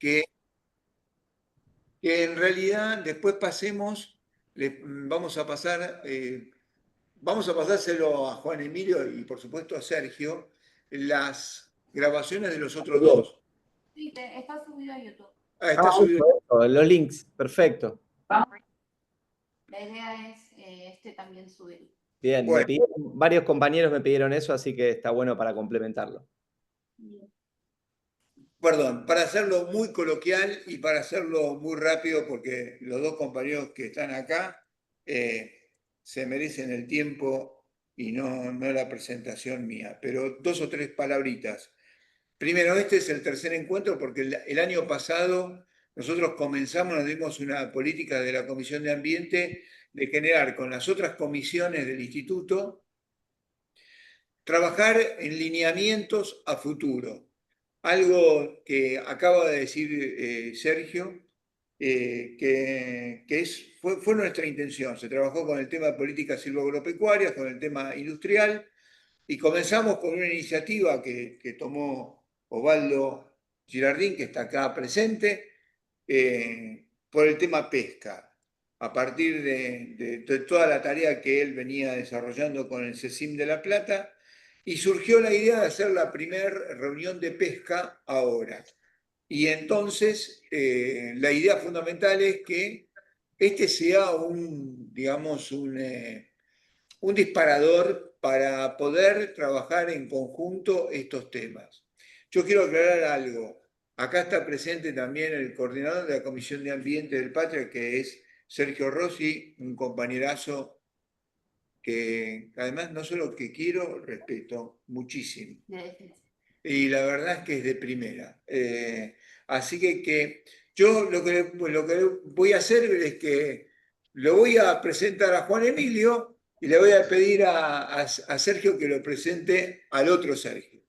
que, que en realidad después vamos a pasárselo a Juan Emilio y por supuesto a Sergio, las grabaciones de los otros Bien. dos. Sí, está subido a YouTube. Está subido. Los links, perfecto. La idea es también subirlo. Bien, Bueno. varios compañeros me pidieron eso, así que está bueno para complementarlo. Perdón, para hacerlo muy coloquial y para hacerlo muy rápido, porque los dos compañeros que están acá se merecen el tiempo y no la presentación mía, pero dos o tres palabritas. Primero, este es el tercer encuentro porque el año pasado nosotros nos dimos una política de la Comisión de Ambiente de generar con las otras comisiones del instituto, trabajar en lineamientos a futuro. Algo que acaba de decir Sergio, fue nuestra intención. Se trabajó con el tema de políticas silvoagropecuarias, con el tema industrial, y comenzamos con una iniciativa que tomó Osvaldo Girardín, que está acá presente, por el tema pesca. A partir de toda la tarea que él venía desarrollando con el CECIM de La Plata, y surgió la idea de hacer la primera reunión de pesca ahora. Y entonces la idea fundamental es que este sea un disparador para poder trabajar en conjunto estos temas. Yo quiero aclarar algo. Acá está presente también el coordinador de la Comisión de Ambiente del Patria, que es Sergio Rossi, un compañerazo que además no solo que quiero, respeto muchísimo. Y la verdad es que es de primera. Así que yo lo que voy a hacer es que lo voy a presentar a Juan Emilio y le voy a pedir a Sergio que lo presente al otro Sergio.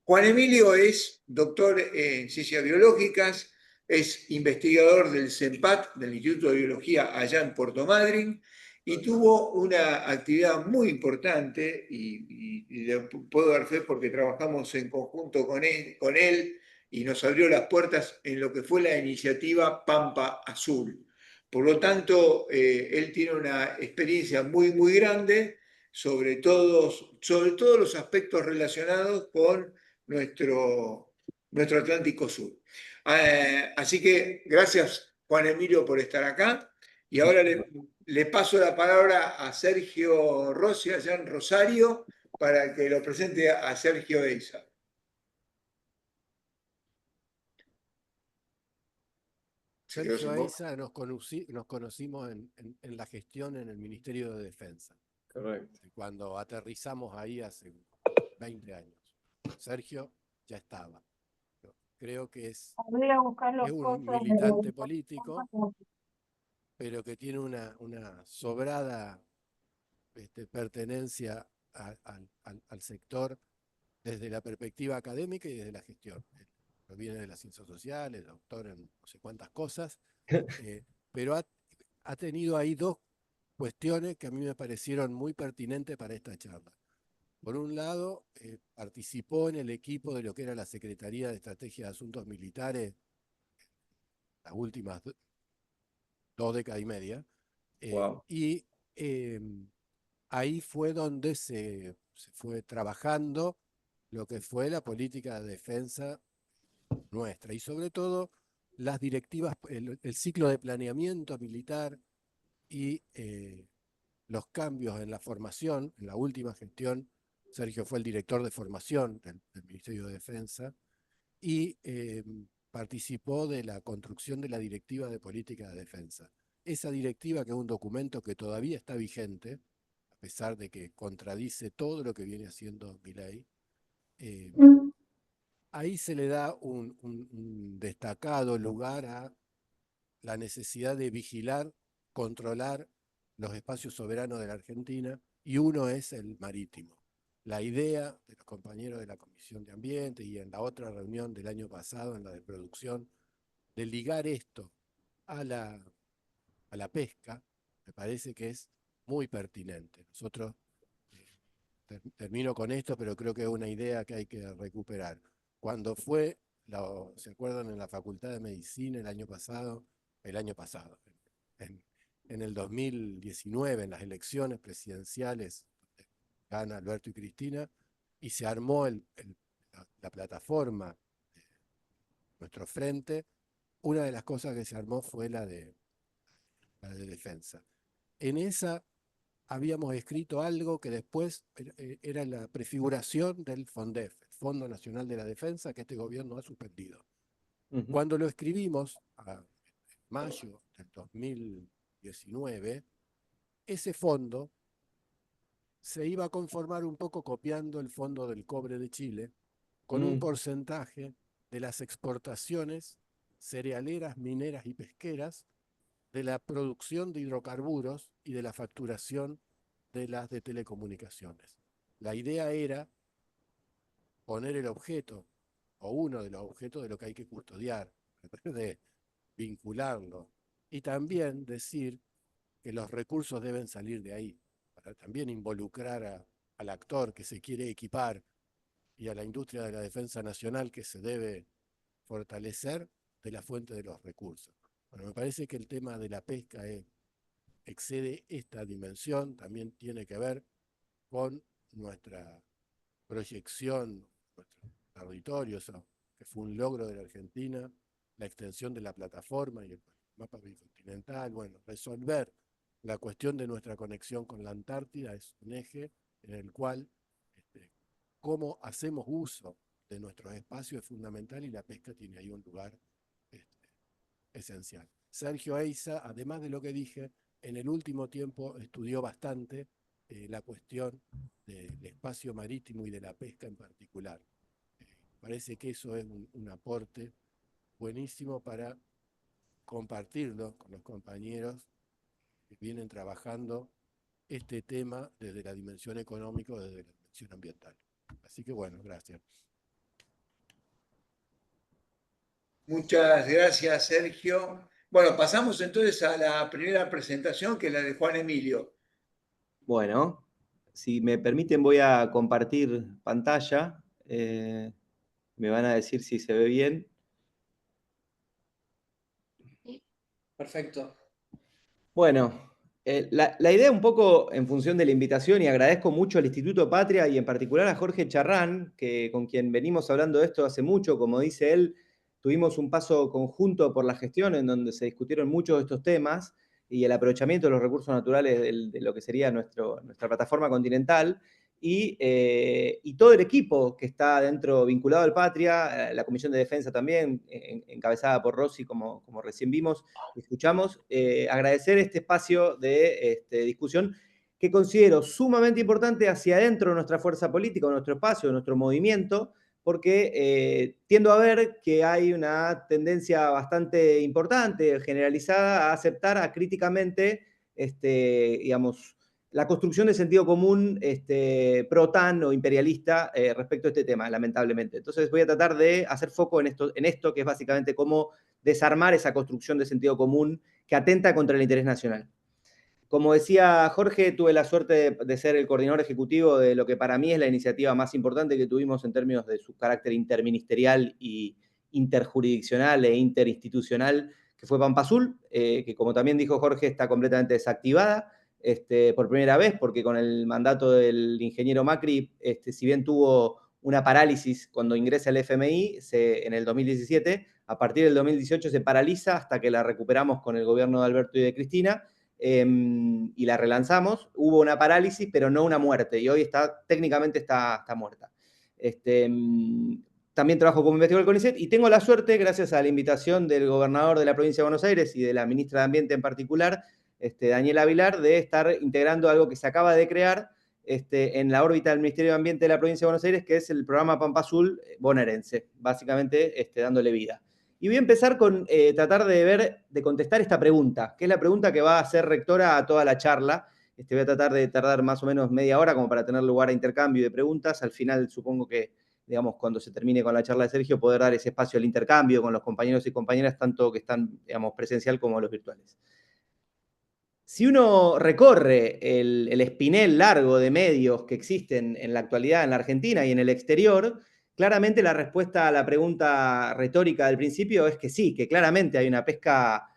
Juan Emilio es doctor en ciencias biológicas, es investigador del CENPAT, del Instituto de Biología allá en Puerto Madryn, y tuvo una actividad muy importante, y le puedo dar fe porque trabajamos en conjunto con él y nos abrió las puertas en lo que fue la iniciativa Pampa Azul. Por lo tanto, él tiene una experiencia muy, muy grande sobre todos los aspectos relacionados con nuestro Atlántico Sur. Así que gracias, Juan Emilio, por estar acá. Y ahora le paso la palabra a Sergio Rossi, allá en Rosario, para que lo presente a Sergio Eiza. Sergio Eiza nos conocimos en la gestión en el Ministerio de Defensa. Correcto. Cuando aterrizamos ahí hace 20 años. Sergio ya estaba. Creo que es un militante político, pero que tiene una sobrada pertenencia al sector desde la perspectiva académica y desde la gestión. Viene de las ciencias sociales, doctor en no sé cuántas cosas, pero ha tenido ahí dos cuestiones que a mí me parecieron muy pertinentes para esta charla. Por un lado, participó en el equipo de lo que era la Secretaría de Estrategia de Asuntos Militares las últimas 2 décadas y media, Wow. y ahí fue donde se fue trabajando lo que fue la política de defensa nuestra, y sobre todo las directivas, el ciclo de planeamiento militar y los cambios en la formación. En la última gestión, Sergio fue el director de formación del Ministerio de Defensa y participó de la construcción de la Directiva de Política de Defensa. Esa directiva, que es un documento que todavía está vigente, a pesar de que contradice todo lo que viene haciendo Milei, ahí se le da un destacado lugar a la necesidad de vigilar, controlar los espacios soberanos de la Argentina, y uno es el marítimo. La idea de los compañeros de la Comisión de Ambiente y en la otra reunión del año pasado, en la de producción, de ligar esto a la pesca, me parece que es muy pertinente. Nosotros, termino con esto, pero creo que es una idea que hay que recuperar. Cuando fue ¿se acuerdan en la Facultad de Medicina el año pasado, en, en el 2019, en las elecciones presidenciales, gana Alberto y Cristina, y se armó la plataforma de nuestro frente? Una de las cosas que se armó fue la de defensa. En esa habíamos escrito algo que después era la prefiguración del FONDEF, el Fondo Nacional de la Defensa, que este gobierno ha suspendido. Cuando lo escribimos, en mayo del 2019, ese fondo se iba a conformar un poco copiando el Fondo del Cobre de Chile, con un porcentaje de las exportaciones cerealeras, mineras y pesqueras, de la producción de hidrocarburos y de la facturación de las de telecomunicaciones. La idea era poner el objeto, o uno de los objetos de lo que hay que custodiar, de vincularlo, y también decir que los recursos deben salir de ahí, para también involucrar al actor que se quiere equipar y a la industria de la defensa nacional que se debe fortalecer de la fuente de los recursos. Bueno, me parece que el tema de la pesca excede esta dimensión, también tiene que ver con nuestra proyección, nuestro territorio, que fue un logro de la Argentina, la extensión de la plataforma y el mapa bicontinental. Bueno, resolver la cuestión de nuestra conexión con la Antártida es un eje en el cual cómo hacemos uso de nuestros espacios es fundamental, y la pesca tiene ahí un lugar esencial. Sergio Eiza, además de lo que dije, en el último tiempo estudió bastante la cuestión del espacio marítimo y de la pesca en particular. Parece que eso es un aporte buenísimo para compartirlo con los compañeros que vienen trabajando este tema desde la dimensión económica o desde la dimensión ambiental. Así que bueno, gracias. Muchas gracias, Sergio. Bueno, pasamos entonces a la primera presentación, que es la de Juan Emilio. Bueno, si me permiten voy a compartir pantalla. Me van a decir si se ve bien. Perfecto. Bueno, la idea un poco en función de la invitación, y agradezco mucho al Instituto Patria y en particular a Jorge Charrán, con quien venimos hablando de esto hace mucho. Como dice él, tuvimos un paso conjunto por la gestión en donde se discutieron muchos de estos temas y el aprovechamiento de los recursos naturales de lo que sería nuestra plataforma continental. Y todo el equipo que está dentro vinculado al Patria, la Comisión de Defensa también, encabezada por Rossi, como recién vimos y escuchamos, agradecer este espacio de discusión que considero sumamente importante hacia adentro de nuestra fuerza política, de nuestro espacio, de nuestro movimiento, porque tiendo a ver que hay una tendencia bastante importante, generalizada, a aceptar acríticamente, digamos, la construcción de sentido común pro-TAN o imperialista respecto a este tema, lamentablemente. Entonces voy a tratar de hacer foco en esto que es básicamente cómo desarmar esa construcción de sentido común que atenta contra el interés nacional. Como decía Jorge, tuve la suerte de ser el coordinador ejecutivo de lo que para mí es la iniciativa más importante que tuvimos en términos de su carácter interministerial y interjurisdiccional e interinstitucional, que fue Pampa Azul, que como también dijo Jorge, está completamente desactivada por primera vez, porque con el mandato del ingeniero Macri, si bien tuvo una parálisis cuando ingresa el FMI en el 2017, a partir del 2018 se paraliza hasta que la recuperamos con el gobierno de Alberto y de Cristina, y la relanzamos. Hubo una parálisis, pero no una muerte, y hoy técnicamente está muerta. También trabajo como investigador del CONICET y tengo la suerte, gracias a la invitación del gobernador de la provincia de Buenos Aires y de la ministra de Ambiente en particular, Daniela Vilar, de estar integrando algo que se acaba de crear en la órbita del Ministerio de Ambiente de la provincia de Buenos Aires, que es el programa Pampa Azul bonaerense, básicamente dándole vida. Y voy a empezar con tratar de contestar esta pregunta, que es la pregunta que va a ser rectora a toda la charla. Voy a tratar de tardar más o menos media hora como para tener lugar a intercambio de preguntas. Al final supongo que, digamos, cuando se termine con la charla de Sergio, poder dar ese espacio al intercambio con los compañeros y compañeras, tanto que están, digamos, presencial como los virtuales. Si uno recorre el espinel largo de medios que existen en la actualidad en la Argentina y en el exterior, Claramente la respuesta a la pregunta retórica del principio es que sí, que claramente hay una pesca,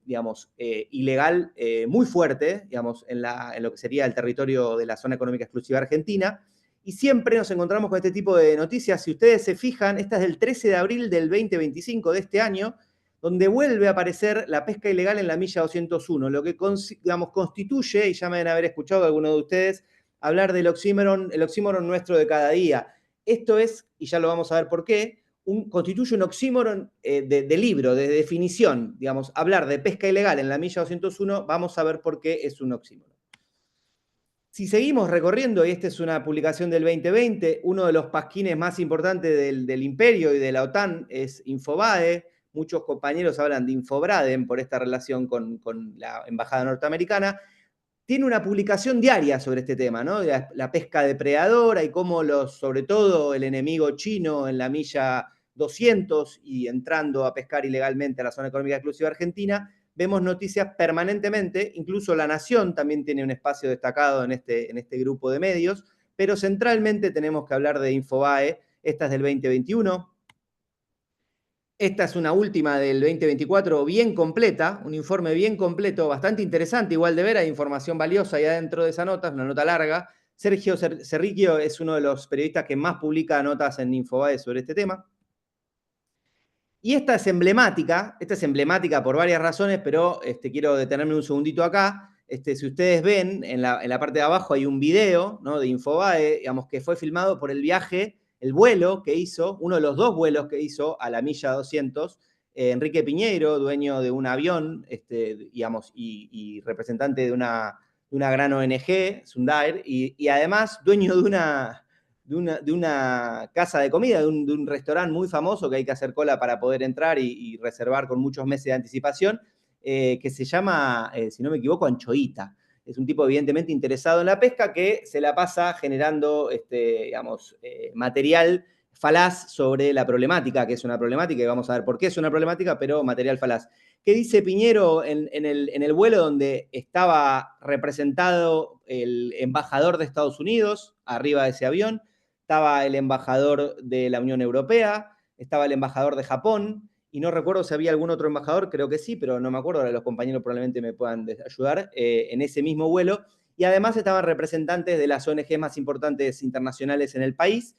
digamos, ilegal muy fuerte, digamos, en lo que sería el territorio de la zona económica exclusiva argentina. Y siempre nos encontramos con este tipo de noticias. Si ustedes se fijan, esta es del 13 de abril del 2025 de este año, donde vuelve a aparecer la pesca ilegal en la milla 201, lo que, digamos, constituye, y ya me deben haber escuchado algunos de ustedes, hablar del oxímoron, el oxímoron nuestro de cada día. Esto es, y ya lo vamos a ver por qué, constituye un oxímoron de libro, de definición. Digamos, hablar de pesca ilegal en la milla 201, vamos a ver por qué es un oxímoron. Si seguimos recorriendo, y esta es una publicación del 2020, uno de los pasquines más importantes del imperio y de la OTAN es Infobae. Muchos compañeros hablan de Infobraden por esta relación con la embajada norteamericana. Tiene una publicación diaria sobre este tema, ¿no? La pesca depredadora y cómo sobre todo el enemigo chino en la milla 200 y entrando a pescar ilegalmente a la zona económica exclusiva argentina, vemos noticias permanentemente, incluso La Nación también tiene un espacio destacado en este grupo de medios, pero centralmente tenemos que hablar de Infobae, esta es del 2021. Esta es una última del 2024 bien completa, un informe bien completo, bastante interesante, igual de ver, hay información valiosa ahí adentro de esa nota, es una nota larga. Sergio Cerricchio es uno de los periodistas que más publica notas en Infobae sobre este tema. Y esta es emblemática por varias razones, pero quiero detenerme un segundito acá. Si ustedes ven, en la parte de abajo hay un video, ¿no?, de Infobae, digamos, que fue filmado por el vuelo que hizo, uno de los 2 vuelos que hizo a la milla 200, Enrique Piñeiro, dueño de un avión, digamos, y representante de una gran ONG, Sundair, y además dueño de una casa de comida, de un restaurante muy famoso que hay que hacer cola para poder entrar y reservar con muchos meses de anticipación, que se llama, si no me equivoco, Anchoita. Es un tipo evidentemente interesado en la pesca que se la pasa generando, digamos, material falaz sobre la problemática, que es una problemática, y vamos a ver por qué es una problemática, pero material falaz. ¿Qué dice Piñero en el vuelo donde estaba representado el embajador de Estados Unidos arriba de ese avión? Estaba el embajador de la Unión Europea, estaba el embajador de Japón, y no recuerdo si había algún otro embajador, creo que sí, pero no me acuerdo, ahora los compañeros probablemente me puedan ayudar, en ese mismo vuelo. Y además estaban representantes de las ONG más importantes internacionales en el país,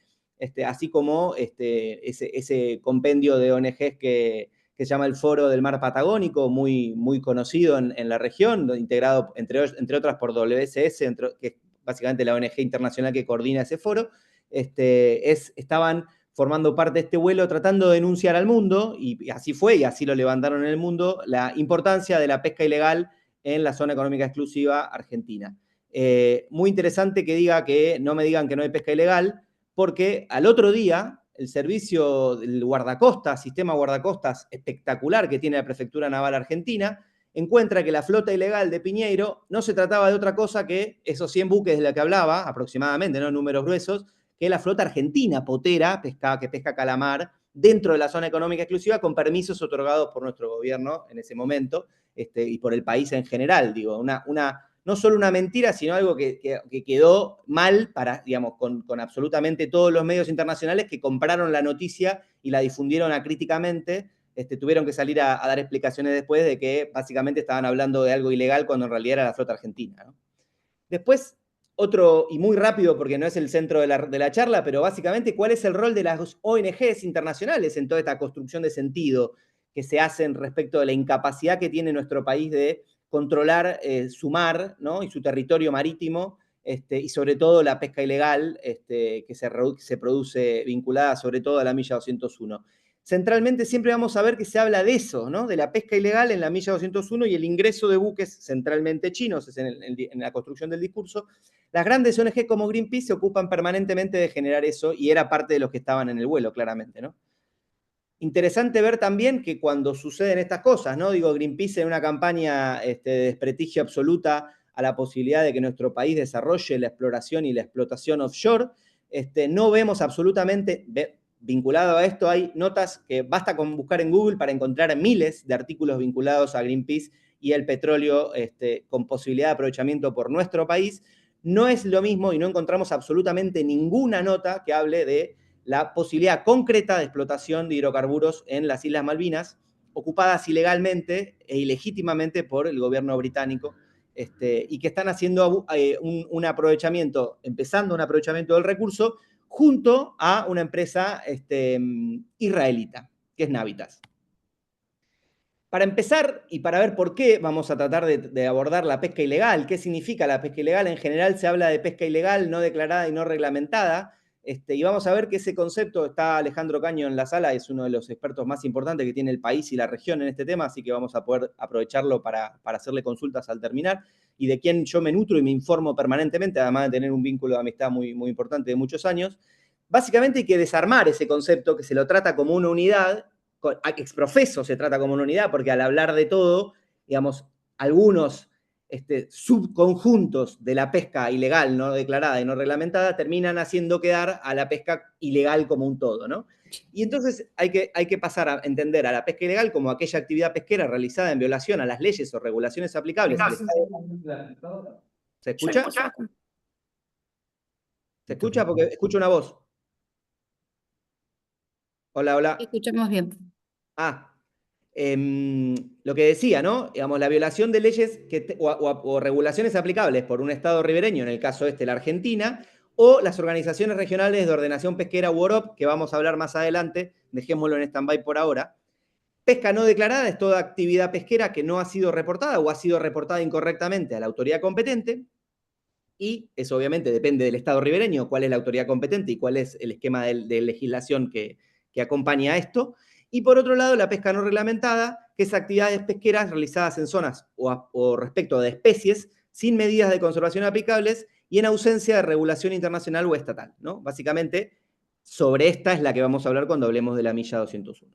así como ese compendio de ONGs que se llama el Foro del Mar Patagónico, muy, muy conocido en la región, integrado entre otras por WSS, que es básicamente la ONG internacional que coordina ese foro. Estaban formando parte de este vuelo tratando de denunciar al mundo, y así fue, y así lo levantaron en el mundo, la importancia de la pesca ilegal en la zona económica exclusiva argentina. Muy interesante que no me digan que no hay pesca ilegal, porque al otro día el servicio del guardacostas, sistema guardacostas espectacular que tiene la Prefectura Naval Argentina, encuentra que la flota ilegal de Piñeiro no se trataba de otra cosa que esos 100 buques de los que hablaba, aproximadamente, ¿no?, números gruesos, que es la flota argentina potera, que pesca calamar, dentro de la zona económica exclusiva, con permisos otorgados por nuestro gobierno en ese momento, y por el país en general. Digo, no solo una mentira, sino algo que quedó mal digamos, con absolutamente todos los medios internacionales que compraron la noticia y la difundieron acríticamente. Tuvieron que salir a dar explicaciones después de que básicamente estaban hablando de algo ilegal cuando en realidad era la flota argentina, ¿no? Después, otro, y muy rápido porque no es el centro de la charla, pero básicamente, ¿cuál es el rol de las ONGs internacionales en toda esta construcción de sentido que se hacen respecto de la incapacidad que tiene nuestro país de controlar su mar, ¿no?, y su territorio marítimo, y sobre todo la pesca ilegal que se produce vinculada sobre todo a la milla 201? Centralmente siempre vamos a ver que se habla de eso, ¿no?, de la pesca ilegal en la milla 201 y el ingreso de buques centralmente chinos, es en la construcción del discurso. Las grandes ONG como Greenpeace se ocupan permanentemente de generar eso, y era parte de los que estaban en el vuelo, claramente, ¿no? Interesante ver también que cuando suceden estas cosas, ¿no? Digo, Greenpeace en una campaña de desprestigio absoluta a la posibilidad de que nuestro país desarrolle la exploración y la explotación offshore, no vemos absolutamente, vinculado a esto, hay notas que basta con buscar en Google para encontrar miles de artículos vinculados a Greenpeace y el petróleo con posibilidad de aprovechamiento por nuestro país. No es lo mismo y no encontramos absolutamente ninguna nota que hable de la posibilidad concreta de explotación de hidrocarburos en las Islas Malvinas, ocupadas ilegalmente e ilegítimamente por el gobierno británico, y que están haciendo un aprovechamiento, empezando un aprovechamiento del recurso, junto a una empresa israelita, que es Navitas. Para empezar, y para ver por qué, vamos a tratar de abordar la pesca ilegal. ¿Qué significa la pesca ilegal? En general se habla de pesca ilegal, no declarada y no reglamentada, y vamos a ver que ese concepto, está Alejandro Caño en la sala, es uno de los expertos más importantes que tiene el país y la región en este tema, así que vamos a poder aprovecharlo para hacerle consultas al terminar, y de quien yo me nutro y me informo permanentemente, además de tener un vínculo de amistad muy, muy importante de muchos años. Básicamente hay que desarmar ese concepto, que se lo trata como una unidad, exprofeso se trata como una unidad, porque al hablar de todo, digamos, algunos subconjuntos de la pesca ilegal, no declarada y no reglamentada, terminan haciendo quedar a la pesca ilegal como un todo, ¿no? Y entonces hay que pasar a entender a la pesca ilegal como aquella actividad pesquera realizada en violación a las leyes o regulaciones aplicables al Estado. ¿Se escucha? ¿Se escucha? Porque escucho una voz. Hola, hola. Escuchamos bien. Lo que decía, ¿no? Digamos, la violación de leyes o regulaciones aplicables por un Estado ribereño, en el caso la Argentina, o las organizaciones regionales de ordenación pesquera u OROP, que vamos a hablar más adelante, dejémoslo en stand-by por ahora. Pesca no declarada es toda actividad pesquera que no ha sido reportada o ha sido reportada incorrectamente a la autoridad competente, y eso obviamente depende del Estado ribereño, cuál es la autoridad competente y cuál es el esquema de legislación que acompaña a esto. Y por otro lado, la pesca no reglamentada, que es actividades pesqueras realizadas en zonas o respecto de especies sin medidas de conservación aplicables y en ausencia de regulación internacional o estatal, ¿no? Básicamente, sobre esta es la que vamos a hablar cuando hablemos de la milla 201.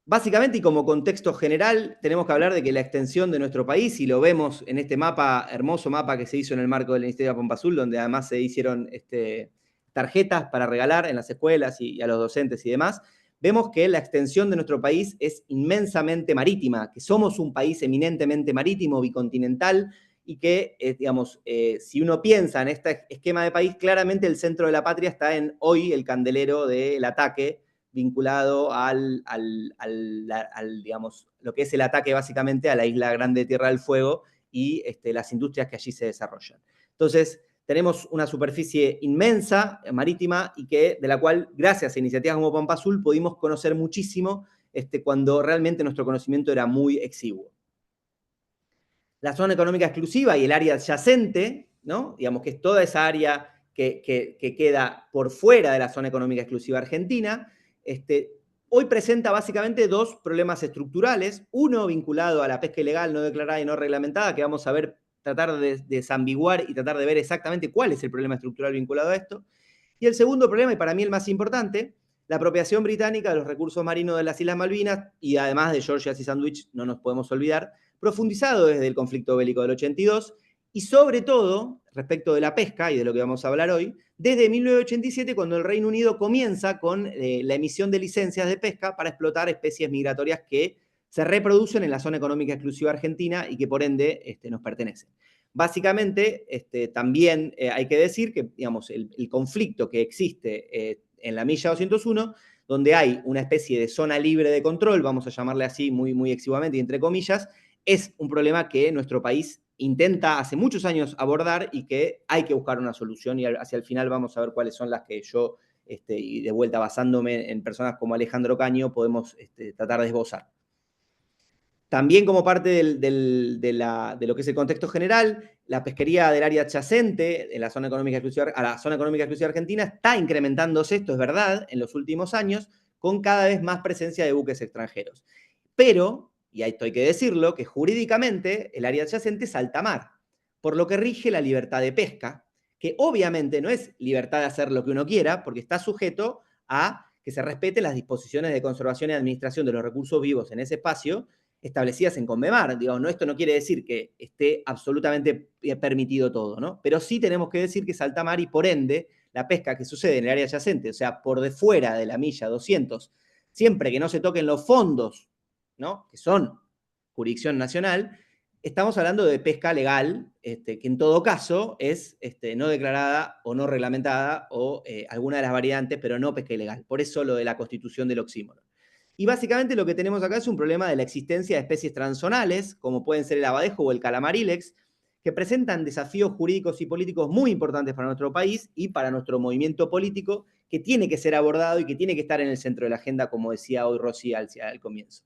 Básicamente, y como contexto general, tenemos que hablar de que la extensión de nuestro país, y lo vemos en este mapa, hermoso mapa que se hizo en el marco del Ministerio de Pampa Azul, donde además se hicieron tarjetas para regalar en las escuelas y a los docentes y demás, vemos que la extensión de nuestro país es inmensamente marítima, que somos un país eminentemente marítimo, bicontinental, y que, si uno piensa en este esquema de país, claramente el centro de la patria está en hoy el candelero del ataque, vinculado digamos, lo que es el ataque básicamente a la isla grande de Tierra del Fuego y las industrias que allí se desarrollan. Entonces, tenemos una superficie inmensa, marítima, y de la cual, gracias a iniciativas como Pampa Azul, pudimos conocer muchísimo cuando realmente nuestro conocimiento era muy exiguo. La zona económica exclusiva y el área adyacente, ¿no? Digamos que es toda esa área que queda por fuera de la zona económica exclusiva argentina, hoy presenta básicamente dos problemas estructurales, uno vinculado a la pesca ilegal no declarada y no reglamentada, que vamos a ver, tratar de desambiguar y tratar de ver exactamente cuál es el problema estructural vinculado a esto. Y el segundo problema, y para mí el más importante, la apropiación británica de los recursos marinos de las Islas Malvinas, y además de Georgia y Sandwich, no nos podemos olvidar, profundizado desde el conflicto bélico del 82, y sobre todo, respecto de la pesca, y de lo que vamos a hablar hoy, desde 1987, cuando el Reino Unido comienza con la emisión de licencias de pesca para explotar especies migratorias que se reproducen en la zona económica exclusiva argentina y que por ende nos pertenecen. Básicamente, también hay que decir que, digamos, el conflicto que existe en la milla 201, donde hay una especie de zona libre de control, vamos a llamarle así muy, muy exiguamente y entre comillas, es un problema que nuestro país intenta hace muchos años abordar y que hay que buscar una solución, y hacia el final vamos a ver cuáles son las que yo, y de vuelta basándome en personas como Alejandro Caño, podemos tratar de esbozar. También como parte de lo que es el contexto general, la pesquería del área adyacente en la zona económica exclusiva, a la zona económica exclusiva argentina está incrementándose, esto es verdad, en los últimos años, con cada vez más presencia de buques extranjeros. Pero, y esto hay que decirlo, que jurídicamente el área adyacente es alta mar, por lo que rige la libertad de pesca, que obviamente no es libertad de hacer lo que uno quiera, porque está sujeto a que se respeten las disposiciones de conservación y administración de los recursos vivos en ese espacio, establecidas en Conmemar. Digamos, esto no quiere decir que esté absolutamente permitido todo, ¿no? Pero sí tenemos que decir que es alta mar y por ende la pesca que sucede en el área adyacente, o sea, por de fuera de la milla 200, siempre que no se toquen los fondos, ¿no? Que son jurisdicción nacional, estamos hablando de pesca legal, que en todo caso es no declarada o no reglamentada o alguna de las variantes, pero no pesca ilegal. Por eso lo de la constitución del oxímoron. Y básicamente lo que tenemos acá es un problema de la existencia de especies transzonales, como pueden ser el abadejo o el calamarilex, que presentan desafíos jurídicos y políticos muy importantes para nuestro país y para nuestro movimiento político, que tiene que ser abordado y que tiene que estar en el centro de la agenda, como decía hoy Rosy al comienzo.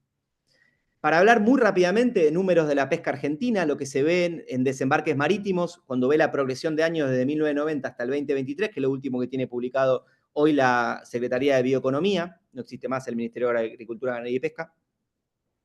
Para hablar muy rápidamente de números de la pesca argentina, lo que se ve en desembarques marítimos, cuando ve la progresión de años desde 1990 hasta el 2023, que es lo último que tiene publicado hoy la Secretaría de Bioeconomía, no existe más el Ministerio de Agricultura, Ganadería y Pesca,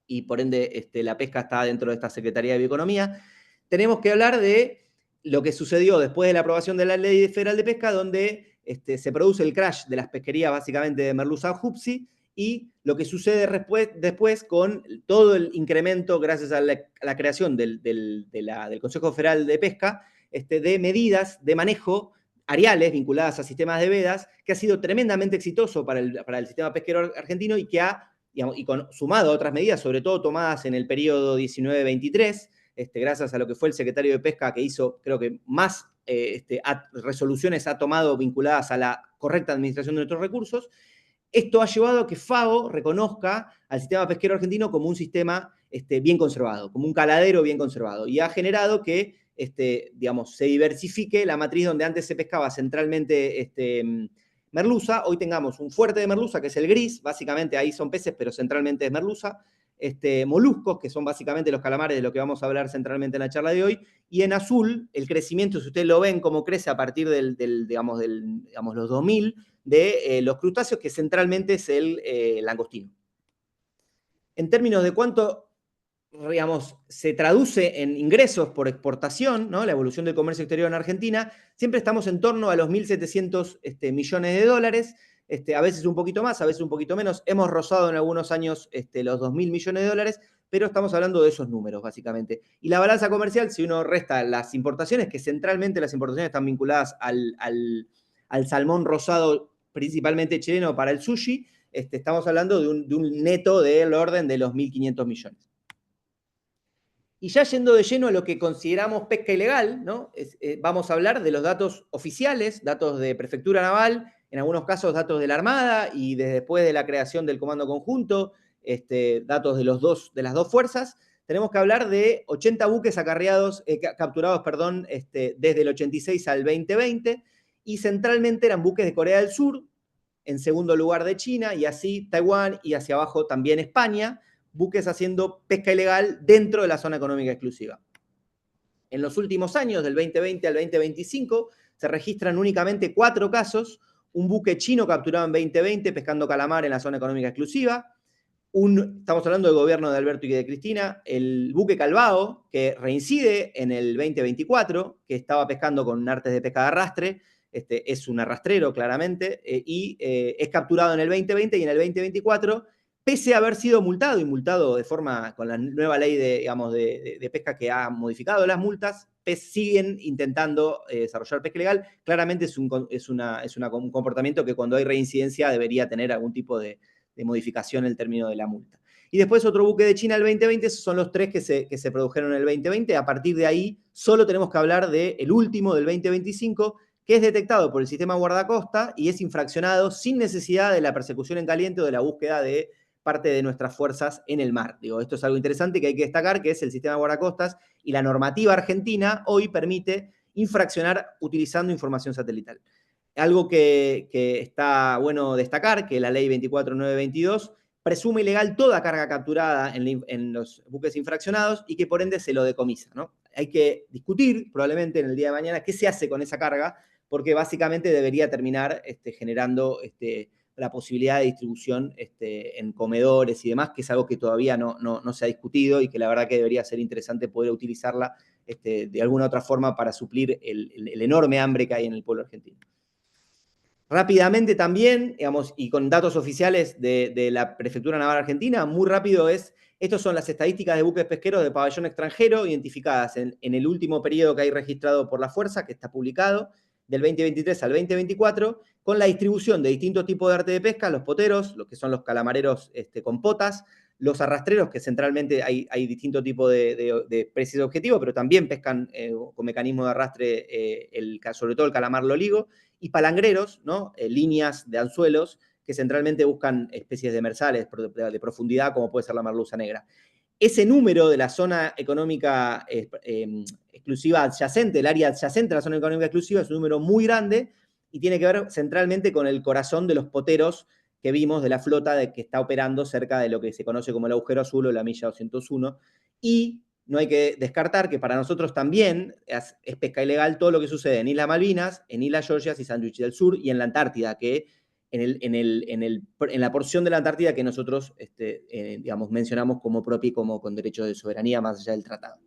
y por ende la pesca está dentro de esta Secretaría de Bioeconomía. Tenemos que hablar de lo que sucedió después de la aprobación de la Ley Federal de Pesca, donde se produce el crash de las pesquerías básicamente de merluza jupsi, y lo que sucede después con todo el incremento, gracias a la creación del Consejo Federal de Pesca, de medidas de manejo ariales vinculadas a sistemas de vedas, que ha sido tremendamente exitoso para el sistema pesquero argentino y que ha, digamos, sumado a otras medidas, sobre todo tomadas en el periodo 19-23, gracias a lo que fue el secretario de Pesca, que hizo, creo que más resoluciones ha tomado vinculadas a la correcta administración de nuestros recursos. Esto ha llevado a que FAO reconozca al sistema pesquero argentino como un sistema bien conservado, como un caladero bien conservado, y ha generado que digamos, se diversifique la matriz donde antes se pescaba centralmente merluza. Hoy tengamos un fuerte de merluza, que es el gris, básicamente ahí son peces, pero centralmente es merluza, moluscos, que son básicamente los calamares de lo que vamos a hablar centralmente en la charla de hoy, y en azul, el crecimiento, si ustedes lo ven, cómo crece a partir digamos, los 2000, de los crustáceos, que centralmente es el langostino. En términos de cuánto, digamos, se traduce en ingresos por exportación, ¿no? La evolución del comercio exterior en Argentina, siempre estamos en torno a los 1.700 millones de dólares, a veces un poquito más, a veces un poquito menos. Hemos rozado en algunos años los 2.000 millones de dólares, pero estamos hablando de esos números, básicamente. Y la balanza comercial, si uno resta las importaciones, que centralmente las importaciones están vinculadas al salmón rosado, principalmente chileno, para el sushi, estamos hablando de un neto del orden de los 1.500 millones. Y ya yendo de lleno a lo que consideramos pesca ilegal, ¿no? Vamos a hablar de los datos oficiales, datos de Prefectura Naval, en algunos casos datos de la Armada y desde después de la creación del Comando Conjunto, datos de las dos fuerzas. Tenemos que hablar de 80 buques capturados, desde el 86 al 2020, y centralmente eran buques de Corea del Sur, en segundo lugar de China, y así Taiwán, y hacia abajo también España, buques haciendo pesca ilegal dentro de la zona económica exclusiva. En los últimos años, del 2020 al 2025, se registran únicamente 4 casos: un buque chino capturado en 2020 pescando calamar en la zona económica exclusiva, estamos hablando del gobierno de Alberto y de Cristina, el buque Calvao, que reincide en el 2024, que estaba pescando con artes de pesca de arrastre, es un arrastrero claramente, y es capturado en el 2020 y en el 2024, pese a haber sido multado, y multado de forma con la nueva ley de pesca que ha modificado las multas, siguen intentando desarrollar pesca ilegal. Claramente es un comportamiento que cuando hay reincidencia debería tener algún tipo de modificación en el término de la multa. Y después otro buque de China el 2020, esos son los 3 que se produjeron en el 2020. A partir de ahí solo tenemos que hablar del último, del 2025, que es detectado por el sistema guardacosta y es infraccionado sin necesidad de la persecución en caliente o de la búsqueda de parte de nuestras fuerzas en el mar. Esto es algo interesante que hay que destacar, que es el sistema guardacostas, y la normativa argentina hoy permite infraccionar utilizando información satelital. Algo que está bueno destacar, que la ley 24922 presume ilegal toda carga capturada en los buques infraccionados y que por ende se lo decomisa, ¿no? Hay que discutir probablemente en el día de mañana qué se hace con esa carga, porque básicamente debería terminar generando la posibilidad de distribución en comedores y demás, que es algo que todavía no se ha discutido y que la verdad que debería ser interesante poder utilizarla de alguna otra forma para suplir el enorme hambre que hay en el pueblo argentino. Rápidamente también, digamos, y con datos oficiales de la Prefectura Naval Argentina, muy rápido estas son las estadísticas de buques pesqueros de pabellón extranjero identificadas en el último periodo que hay registrado por la Fuerza, que está publicado, del 2023 al 2024, con la distribución de distintos tipos de arte de pesca: los poteros, los que son los calamareros con potas, los arrastreros, que centralmente hay distintos tipos de especies de objetivo, pero también pescan con mecanismo de arrastre, sobre todo el calamar loligo, y palangreros, ¿no? Líneas de anzuelos que centralmente buscan especies demersales de profundidad, como puede ser la merluza negra. Ese número de la zona económica exclusiva adyacente, el área adyacente a la zona económica exclusiva, es un número muy grande y tiene que ver centralmente con el corazón de los poteros que vimos de la flota que está operando cerca de lo que se conoce como el agujero azul o la milla 201. Y no hay que descartar que para nosotros también es pesca ilegal todo lo que sucede en Islas Malvinas, en Islas Georgias y Sandwich del Sur y en la Antártida, que en la porción de la Antártida que nosotros digamos, mencionamos como propia y como con derecho de soberanía más allá del tratado.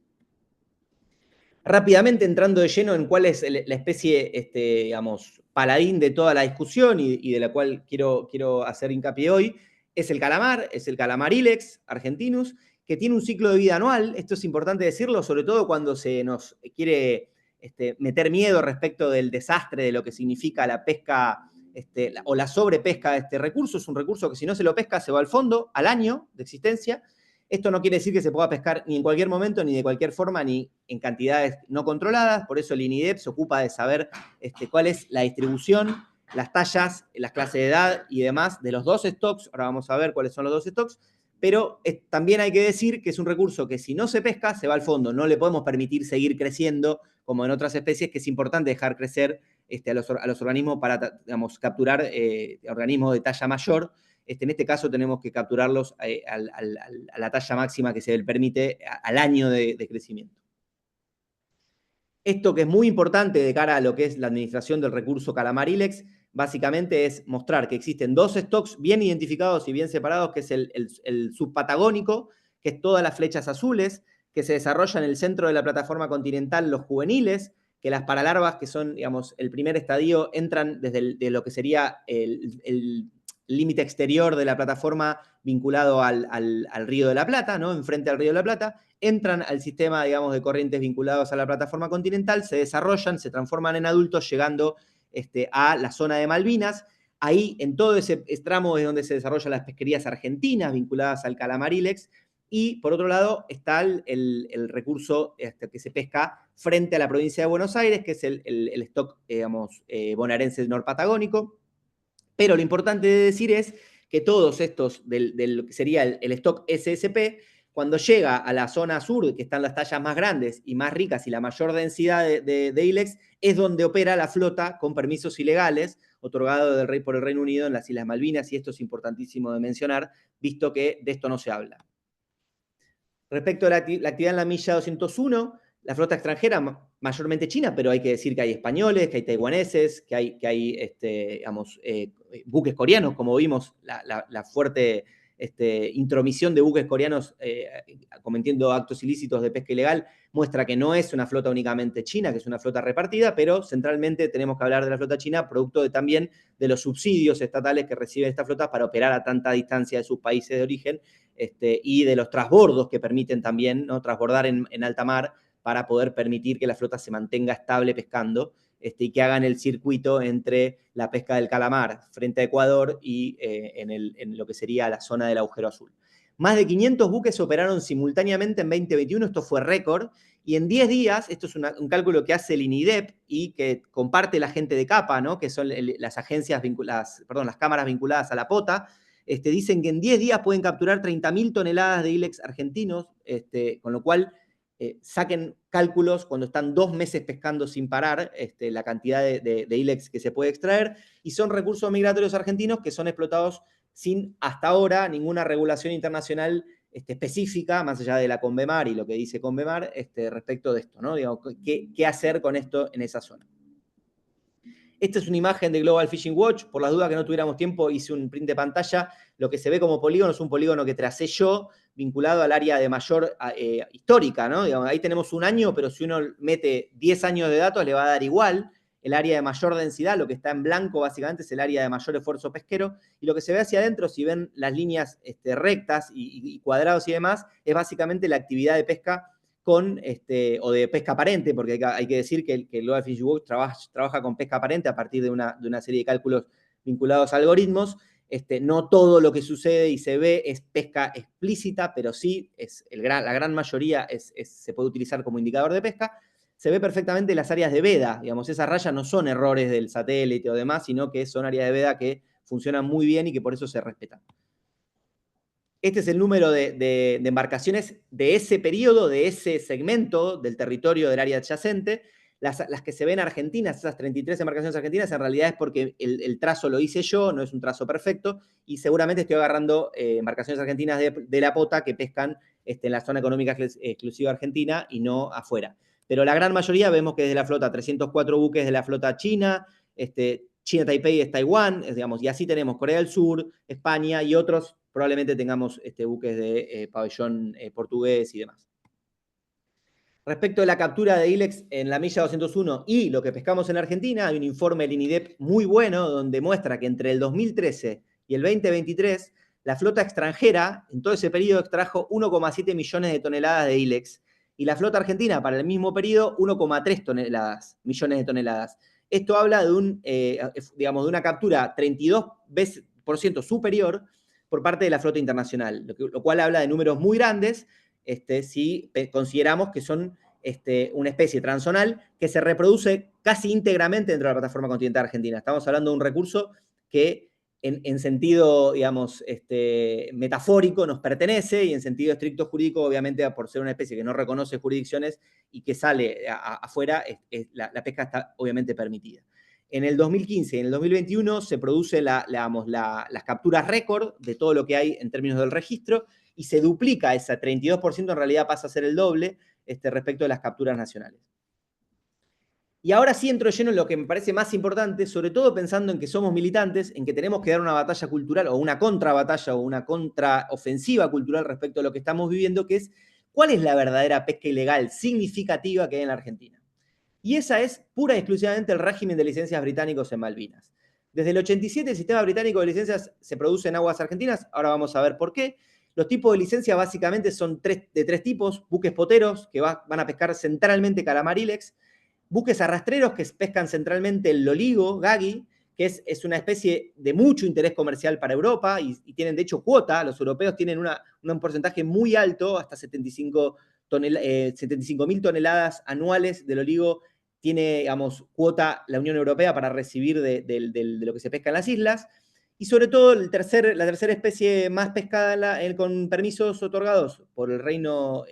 Rápidamente entrando de lleno en cuál es la especie, digamos, paladín de toda la discusión y de la cual quiero hacer hincapié hoy, es el calamar Ilex argentinus, que tiene un ciclo de vida anual. Esto es importante decirlo, sobre todo cuando se nos quiere meter miedo respecto del desastre de lo que significa la pesca o la sobrepesca de este recurso. Es un recurso que si no se lo pesca se va al fondo al año de existencia. Esto no quiere decir que se pueda pescar ni en cualquier momento, ni de cualquier forma, ni en cantidades no controladas. Por eso el INIDEP se ocupa de saber cuál es la distribución, las tallas, las clases de edad y demás de los dos stocks. Ahora vamos a ver cuáles son los dos stocks. Pero también hay que decir que es un recurso que si no se pesca, se va al fondo. No le podemos permitir seguir creciendo como en otras especies, que es importante dejar crecer a los organismos para, digamos, capturar organismos de talla mayor. En este caso tenemos que capturarlos a la talla máxima que se le permite al año de crecimiento. Esto que es muy importante de cara a lo que es la administración del recurso calamar Ilex, básicamente es mostrar que existen dos stocks bien identificados y bien separados, que es el subpatagónico, que es todas las flechas azules, que se desarrolla en el centro de la plataforma continental, los juveniles, que las paralarvas, que son, digamos, el primer estadio, entran desde de lo que sería el límite exterior de la plataforma vinculado al Río de la Plata, ¿no? Enfrente al Río de la Plata, entran al sistema, digamos, de corrientes vinculados a la plataforma continental, se desarrollan, se transforman en adultos, llegando a la zona de Malvinas. Ahí, en todo ese tramo, es donde se desarrollan las pesquerías argentinas vinculadas al calamar Ilex. Y, por otro lado, está el recurso que se pesca frente a la provincia de Buenos Aires, que es el stock, digamos, bonaerense norpatagónico. Pero lo importante de decir es que todos estos, del que sería el stock SSP, cuando llega a la zona sur, que están las tallas más grandes y más ricas y la mayor densidad de Ilex, es donde opera la flota con permisos ilegales otorgados por el Reino Unido en las Islas Malvinas, y esto es importantísimo de mencionar, visto que de esto no se habla. Respecto a la actividad en la milla 201, la flota extranjera, mayormente china, pero hay que decir que hay españoles, que hay taiwaneses, que hay digamos, buques coreanos, como vimos, la fuerte intromisión de buques coreanos cometiendo actos ilícitos de pesca ilegal, muestra que no es una flota únicamente china, que es una flota repartida, pero centralmente tenemos que hablar de la flota china, producto también de los subsidios estatales que reciben estas flotas para operar a tanta distancia de sus países de origen, y de los transbordos que permiten también, ¿no?, transbordar en alta mar para poder permitir que la flota se mantenga estable pescando, y que hagan el circuito entre la pesca del calamar frente a Ecuador y en lo que sería la zona del agujero azul. Más de 500 buques operaron simultáneamente en 2021, esto fue récord, y en 10 días, esto es un cálculo que hace el INIDEP y que comparte la gente de CAPA, ¿no?, que son las agencias vinculadas, perdón, las cámaras vinculadas a la POTA, dicen que en 10 días pueden capturar 30.000 toneladas de Ilex argentinos, con lo cual saquen cálculos cuando están 2 meses pescando sin parar, la cantidad de Ilex que se puede extraer, y son recursos migratorios argentinos que son explotados sin, hasta ahora, ninguna regulación internacional específica, más allá de la Convemar y lo que dice Convemar, respecto de esto, ¿no? Digamos, ¿qué hacer con esto en esa zona? Esta es una imagen de Global Fishing Watch. Por las dudas que no tuviéramos tiempo, hice un print de pantalla. Lo que se ve como polígono es un polígono que tracé yo, vinculado al área de mayor histórica, ¿no? Digamos, ahí tenemos un año, pero si uno mete 10 años de datos, le va a dar igual. El área de mayor densidad, lo que está en blanco básicamente, es el área de mayor esfuerzo pesquero. Y lo que se ve hacia adentro, si ven las líneas rectas y cuadrados y demás, es básicamente la actividad de pesca con, o de pesca aparente, porque hay que decir que el Global Fishing Watch trabaja con pesca aparente a partir de una serie de cálculos vinculados a algoritmos, No todo lo que sucede y se ve es pesca explícita, pero sí la gran mayoría se puede utilizar como indicador de pesca. Se ve perfectamente las áreas de veda, digamos, esas rayas no son errores del satélite o demás, sino que son áreas de veda que funcionan muy bien y que por eso se respetan. Este es el número de embarcaciones de ese periodo, de ese segmento del territorio del área adyacente. Las que se ven argentinas, esas 33 embarcaciones argentinas, en realidad es porque el trazo lo hice yo, no es un trazo perfecto, y seguramente estoy agarrando embarcaciones argentinas de la pota que pescan en la zona económica exclusiva argentina y no afuera. Pero la gran mayoría vemos que es de la flota, 304 buques de la flota china, China Taipei es Taiwán, digamos, y así tenemos Corea del Sur, España y otros, probablemente tengamos buques de pabellón portugués y demás. Respecto de la captura de ILEX en la milla 201 y lo que pescamos en Argentina, hay un informe del INIDEP muy bueno donde muestra que entre el 2013 y el 2023, la flota extranjera en todo ese periodo extrajo 1,7 millones de toneladas de ILEX y la flota argentina para el mismo periodo 1,3 millones de toneladas. Esto habla de una captura 32% superior por parte de la flota internacional, lo cual habla de números muy grandes si consideramos que son una especie transzonal que se reproduce casi íntegramente dentro de la plataforma continental argentina. Estamos hablando de un recurso que en sentido, digamos, metafórico nos pertenece y en sentido estricto jurídico, obviamente, por ser una especie que no reconoce jurisdicciones y que sale afuera, la pesca está obviamente permitida. En el 2015 y en el 2021 se produce las capturas récord de todo lo que hay en términos del registro y se duplica ese 32%, en realidad pasa a ser el doble respecto de las capturas nacionales. Y ahora sí entro lleno en lo que me parece más importante, sobre todo pensando en que somos militantes, en que tenemos que dar una batalla cultural o una contrabatalla o una contraofensiva cultural respecto a lo que estamos viviendo, que es cuál es la verdadera pesca ilegal significativa que hay en la Argentina. Y esa es pura y exclusivamente el régimen de licencias británicos en Malvinas. Desde el 87 el sistema británico de licencias se produce en aguas argentinas, ahora vamos a ver por qué. Los tipos de licencia básicamente son de tres tipos: buques poteros, que van a pescar centralmente calamar ilex; buques arrastreros, que pescan centralmente el loligo, gaggi, que es una especie de mucho interés comercial para Europa y tienen de hecho cuota. Los europeos tienen un porcentaje muy alto, hasta 75.000 toneladas anuales del oligo tiene, digamos, cuota la Unión Europea para recibir de lo que se pesca en las islas. Y sobre todo, la tercera especie más pescada con permisos otorgados por el Reino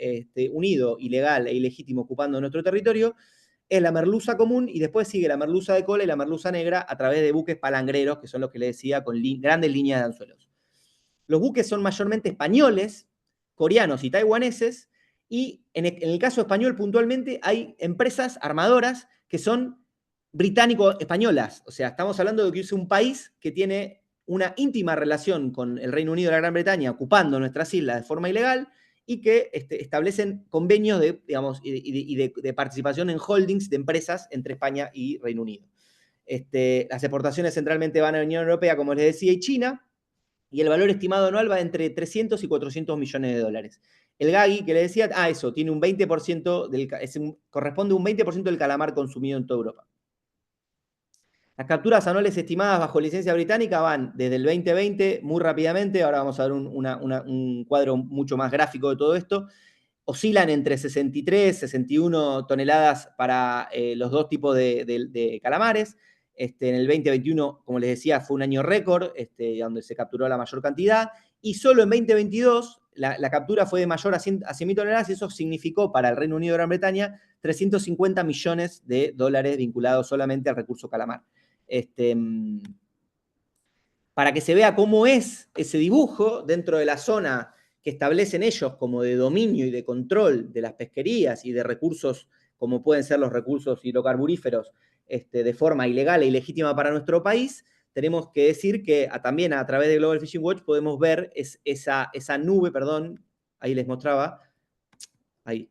Unido, ilegal e ilegítimo, ocupando nuestro territorio, es la merluza común, y después sigue la merluza de cola y la merluza negra a través de buques palangreros, que son los que les decía, con grandes líneas de anzuelos. Los buques son mayormente españoles, coreanos y taiwaneses, y en el caso español puntualmente hay empresas armadoras que son británico-españolas. O sea, estamos hablando de que es un país que tiene una íntima relación con el Reino Unido y la Gran Bretaña, ocupando nuestras islas de forma ilegal, y que establecen convenios de participación en holdings de empresas entre España y Reino Unido. Las exportaciones centralmente van a la Unión Europea, como les decía, y China, y el valor estimado anual va entre 300 y 400 millones de dólares. El gaggi, que les decía, tiene un 20%, corresponde a un 20% del calamar consumido en toda Europa. Las capturas anuales estimadas bajo licencia británica van desde el 2020, muy rápidamente, ahora vamos a ver un cuadro mucho más gráfico de todo esto, oscilan entre 63, 61 toneladas para los dos tipos de calamares. En el 2021, como les decía, fue un año récord, donde se capturó la mayor cantidad, y solo en 2022 la captura fue de mayor a 100.000 toneladas, y eso significó para el Reino Unido y Gran Bretaña 350 millones de dólares vinculados solamente al recurso calamar. Para que se vea cómo es ese dibujo dentro de la zona que establecen ellos como de dominio y de control de las pesquerías y de recursos, como pueden ser los recursos hidrocarburíferos, de forma ilegal e ilegítima para nuestro país, tenemos que decir que también a través de Global Fishing Watch podemos ver esa nube, ahí les mostraba, ahí,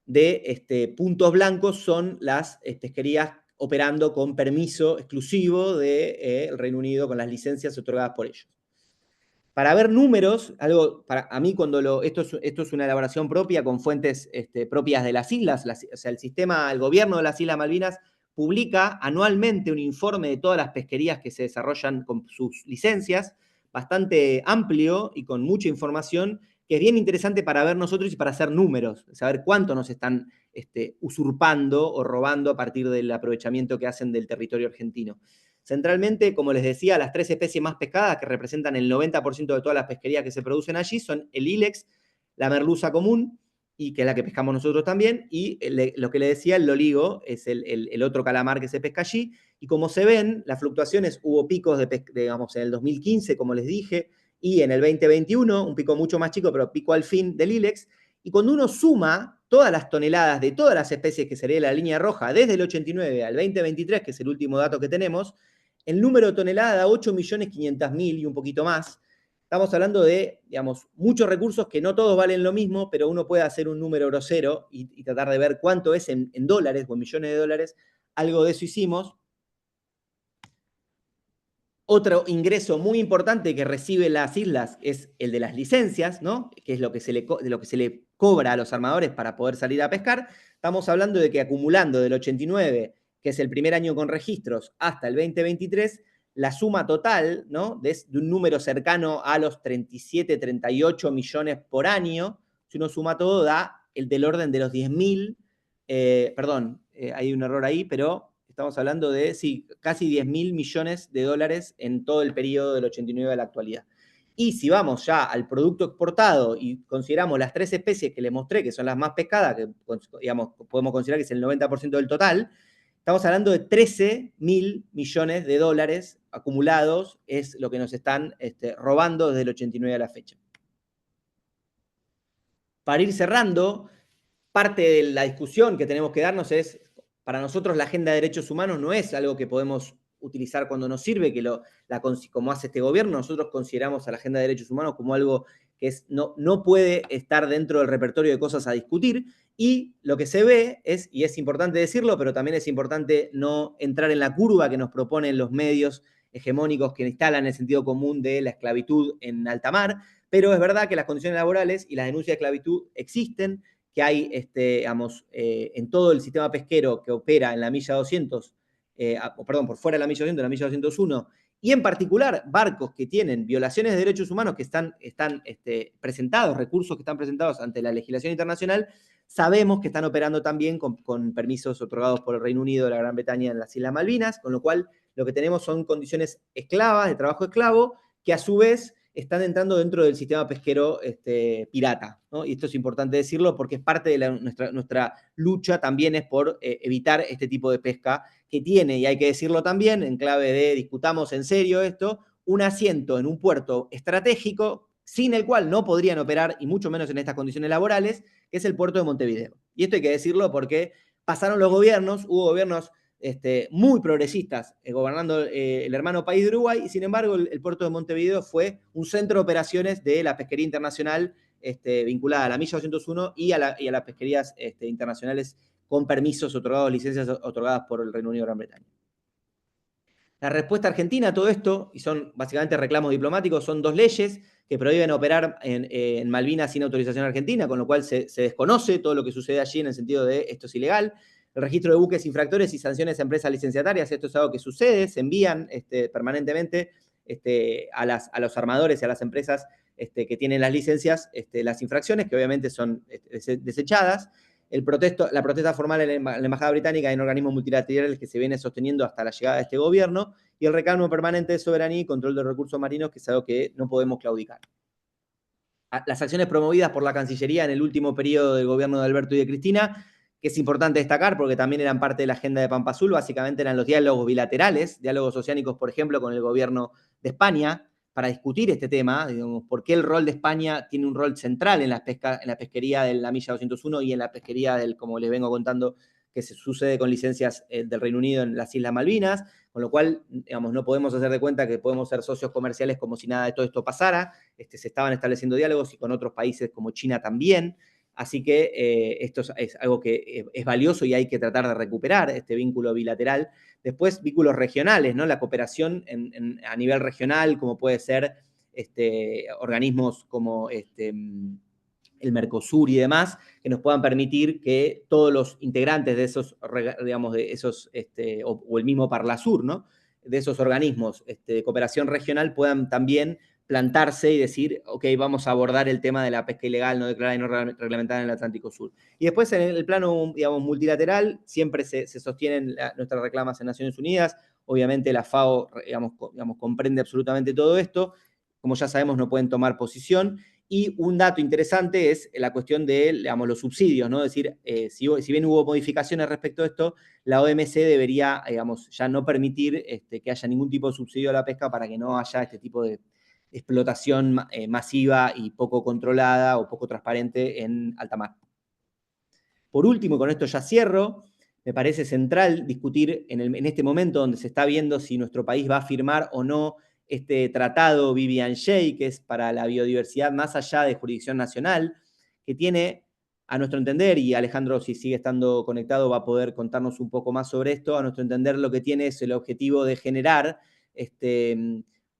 de puntos blancos son las pesquerías operando con permiso exclusivo del Reino Unido, con las licencias otorgadas por ellos. Para ver números, a mí esto es una elaboración propia con fuentes propias de las islas, o sea, el gobierno de las Islas Malvinas publica anualmente un informe de todas las pesquerías que se desarrollan con sus licencias. bastante amplio y con mucha información, que es bien interesante para ver nosotros y para hacer números, saber cuánto nos están usurpando o robando a partir del aprovechamiento que hacen del territorio argentino. Centralmente, como les decía, las 3 especies más pescadas, que representan el 90% de todas las pesquerías que se producen allí, son el ílex, la merluza común, y que es la que pescamos nosotros también, y lo que le decía, el loligo, es el otro calamar que se pesca allí, y como se ven, las fluctuaciones, hubo picos digamos, en el 2015, como les dije, y en el 2021, un pico mucho más chico, pero pico al fin del ílex, y cuando uno suma todas las toneladas de todas las especies que sería la línea roja, desde el 89 al 2023, que es el último dato que tenemos, el número de toneladas da 8.500.000 y un poquito más. Estamos hablando de, digamos, muchos recursos que no todos valen lo mismo, pero uno puede hacer un número grosero y tratar de ver cuánto es en dólares o en millones de dólares. Algo de eso hicimos. Otro ingreso muy importante que reciben las islas es el de las licencias, ¿no? Que es lo que se le cobra a los armadores para poder salir a pescar. Estamos hablando de que acumulando del 89, que es el primer año con registros, hasta el 2023, la suma total, ¿no? de un número cercano a los 37, 38 millones por año, si uno suma todo, da el del orden de los 10.000, hay un error ahí, pero estamos hablando de, sí, casi 10.000 millones de dólares en todo el periodo del 89 a la actualidad. Y si vamos ya al producto exportado y consideramos las 3 especies que les mostré, que son las más pescadas, que digamos, podemos considerar que es el 90% del total, estamos hablando de 13.000 millones de dólares acumulados, es lo que nos están robando desde el 89 a la fecha. Para ir cerrando, parte de la discusión que tenemos que darnos es, para nosotros la agenda de derechos humanos no es algo que podemos utilizar cuando nos sirve, como hace este gobierno. Nosotros consideramos a la agenda de derechos humanos como algo que no puede estar dentro del repertorio de cosas a discutir, y lo que se ve es, y es importante decirlo, pero también es importante no entrar en la curva que nos proponen los medios hegemónicos que instalan el sentido común de la esclavitud en alta mar, pero es verdad que las condiciones laborales y las denuncias de esclavitud existen, que hay, en todo el sistema pesquero que opera en la milla 200, por fuera de la milla 200, la milla 201, y en particular barcos que tienen violaciones de derechos humanos que están presentados, recursos que están presentados ante la legislación internacional, sabemos que están operando también con permisos otorgados por el Reino Unido, la Gran Bretaña en las Islas Malvinas, con lo cual lo que tenemos son condiciones esclavas, de trabajo esclavo, que a su vez están entrando dentro del sistema pesquero pirata, ¿no? Y esto es importante decirlo porque es parte de nuestra lucha también es por evitar este tipo de pesca que tiene, y hay que decirlo también, en clave de discutamos en serio esto, un asiento en un puerto estratégico sin el cual no podrían operar, y mucho menos en estas condiciones laborales, que es el puerto de Montevideo. Y esto hay que decirlo porque pasaron los gobiernos, hubo gobiernos muy progresistas, gobernando el hermano país de Uruguay, y sin embargo el puerto de Montevideo fue un centro de operaciones de la pesquería internacional vinculada a la milla 201 y a las pesquerías internacionales con permisos otorgados, licencias otorgadas por el Reino Unido y Gran Bretaña. La respuesta argentina a todo esto, y son básicamente reclamos diplomáticos, son 2 leyes que prohíben operar en Malvinas sin autorización argentina, con lo cual se desconoce todo lo que sucede allí en el sentido de esto es ilegal. El registro de buques infractores y sanciones a empresas licenciatarias, esto es algo que sucede, se envían permanentemente a los armadores y a las empresas que tienen las licencias, las infracciones, que obviamente son desechadas. La protesta formal en la Embajada Británica y en organismos multilaterales que se viene sosteniendo hasta la llegada de este gobierno, y el reclamo permanente de soberanía y control de recursos marinos, que es algo que no podemos claudicar. Las acciones promovidas por la Cancillería en el último periodo del gobierno de Alberto y de Cristina, que es importante destacar porque también eran parte de la agenda de Pampa Azul, básicamente eran los diálogos bilaterales, diálogos oceánicos, por ejemplo, con el gobierno de España, para discutir este tema, digamos, por qué el rol de España tiene un rol central en la pesquería de la milla 201 y en la pesquería como les vengo contando, que se sucede con licencias del Reino Unido en las Islas Malvinas, con lo cual, digamos, no podemos hacer de cuenta que podemos ser socios comerciales como si nada de todo esto pasara. Se estaban estableciendo diálogos y con otros países como China también. Así que esto es algo que es valioso y hay que tratar de recuperar este vínculo bilateral. Después, vínculos regionales, ¿no? La cooperación a nivel regional, como puede ser organismos como el Mercosur y demás, que nos puedan permitir que todos los integrantes de esos, digamos, o el mismo Parlasur, ¿no? De esos organismos de cooperación regional puedan también plantarse y decir, ok, vamos a abordar el tema de la pesca ilegal, no declarada y no reglamentada en el Atlántico Sur. Y después en el plano, digamos, multilateral, siempre se sostienen nuestras reclamas en Naciones Unidas. Obviamente la FAO, digamos, comprende absolutamente todo esto. Como ya sabemos, no pueden tomar posición. Y un dato interesante es la cuestión de, digamos, los subsidios, ¿no? Es decir, si bien hubo modificaciones respecto a esto, la OMC debería, digamos, ya no permitir que haya ningún tipo de subsidio a la pesca para que no haya este tipo de explotación masiva y poco controlada o poco transparente en alta mar. Por último, con esto ya cierro, me parece central discutir en este momento donde se está viendo si nuestro país va a firmar o no este tratado BBNJ, que es para la biodiversidad más allá de jurisdicción nacional, que tiene, a nuestro entender, y Alejandro, si sigue estando conectado, va a poder contarnos un poco más sobre esto, a nuestro entender lo que tiene es el objetivo de generar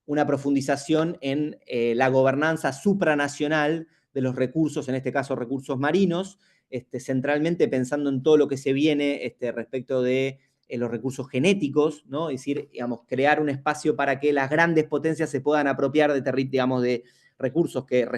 una profundización en la gobernanza supranacional de los recursos, en este caso recursos marinos, centralmente pensando en todo lo que se viene respecto de los recursos genéticos, ¿no? Es decir, digamos, crear un espacio para que las grandes potencias se puedan apropiar de recursos que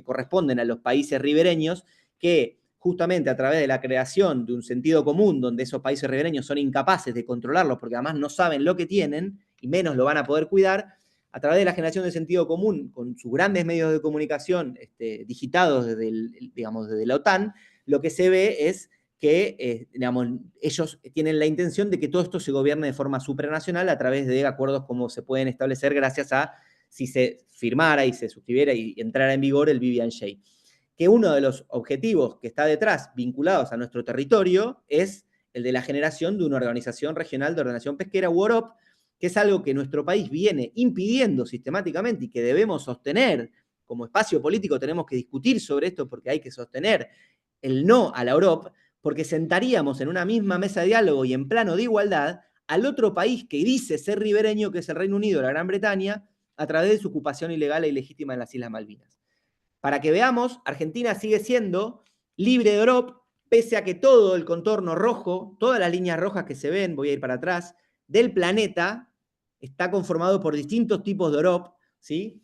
corresponden a los países ribereños, que justamente a través de la creación de un sentido común donde esos países ribereños son incapaces de controlarlos porque además no saben lo que tienen y menos lo van a poder cuidar, a través de la generación de sentido común con sus grandes medios de comunicación digitados desde la OTAN, lo que se ve es que digamos, ellos tienen la intención de que todo esto se gobierne de forma supranacional a través de acuerdos como se pueden establecer gracias a si se firmara y se suscribiera y entrara en vigor el BBNJ. Que uno de los objetivos que está detrás, vinculados a nuestro territorio, es el de la generación de una organización regional de ordenación pesquera, WOROP, que es algo que nuestro país viene impidiendo sistemáticamente y que debemos sostener. Como espacio político tenemos que discutir sobre esto porque hay que sostener el no a la Europa, porque sentaríamos en una misma mesa de diálogo y en plano de igualdad al otro país que dice ser ribereño, que es el Reino Unido, la Gran Bretaña, a través de su ocupación ilegal e ilegítima en las Islas Malvinas. Para que veamos, Argentina sigue siendo libre de Europa, pese a que todo el contorno rojo, todas las líneas rojas que se ven, voy a ir para atrás, del planeta, está conformado por distintos tipos de Europa, ¿sí?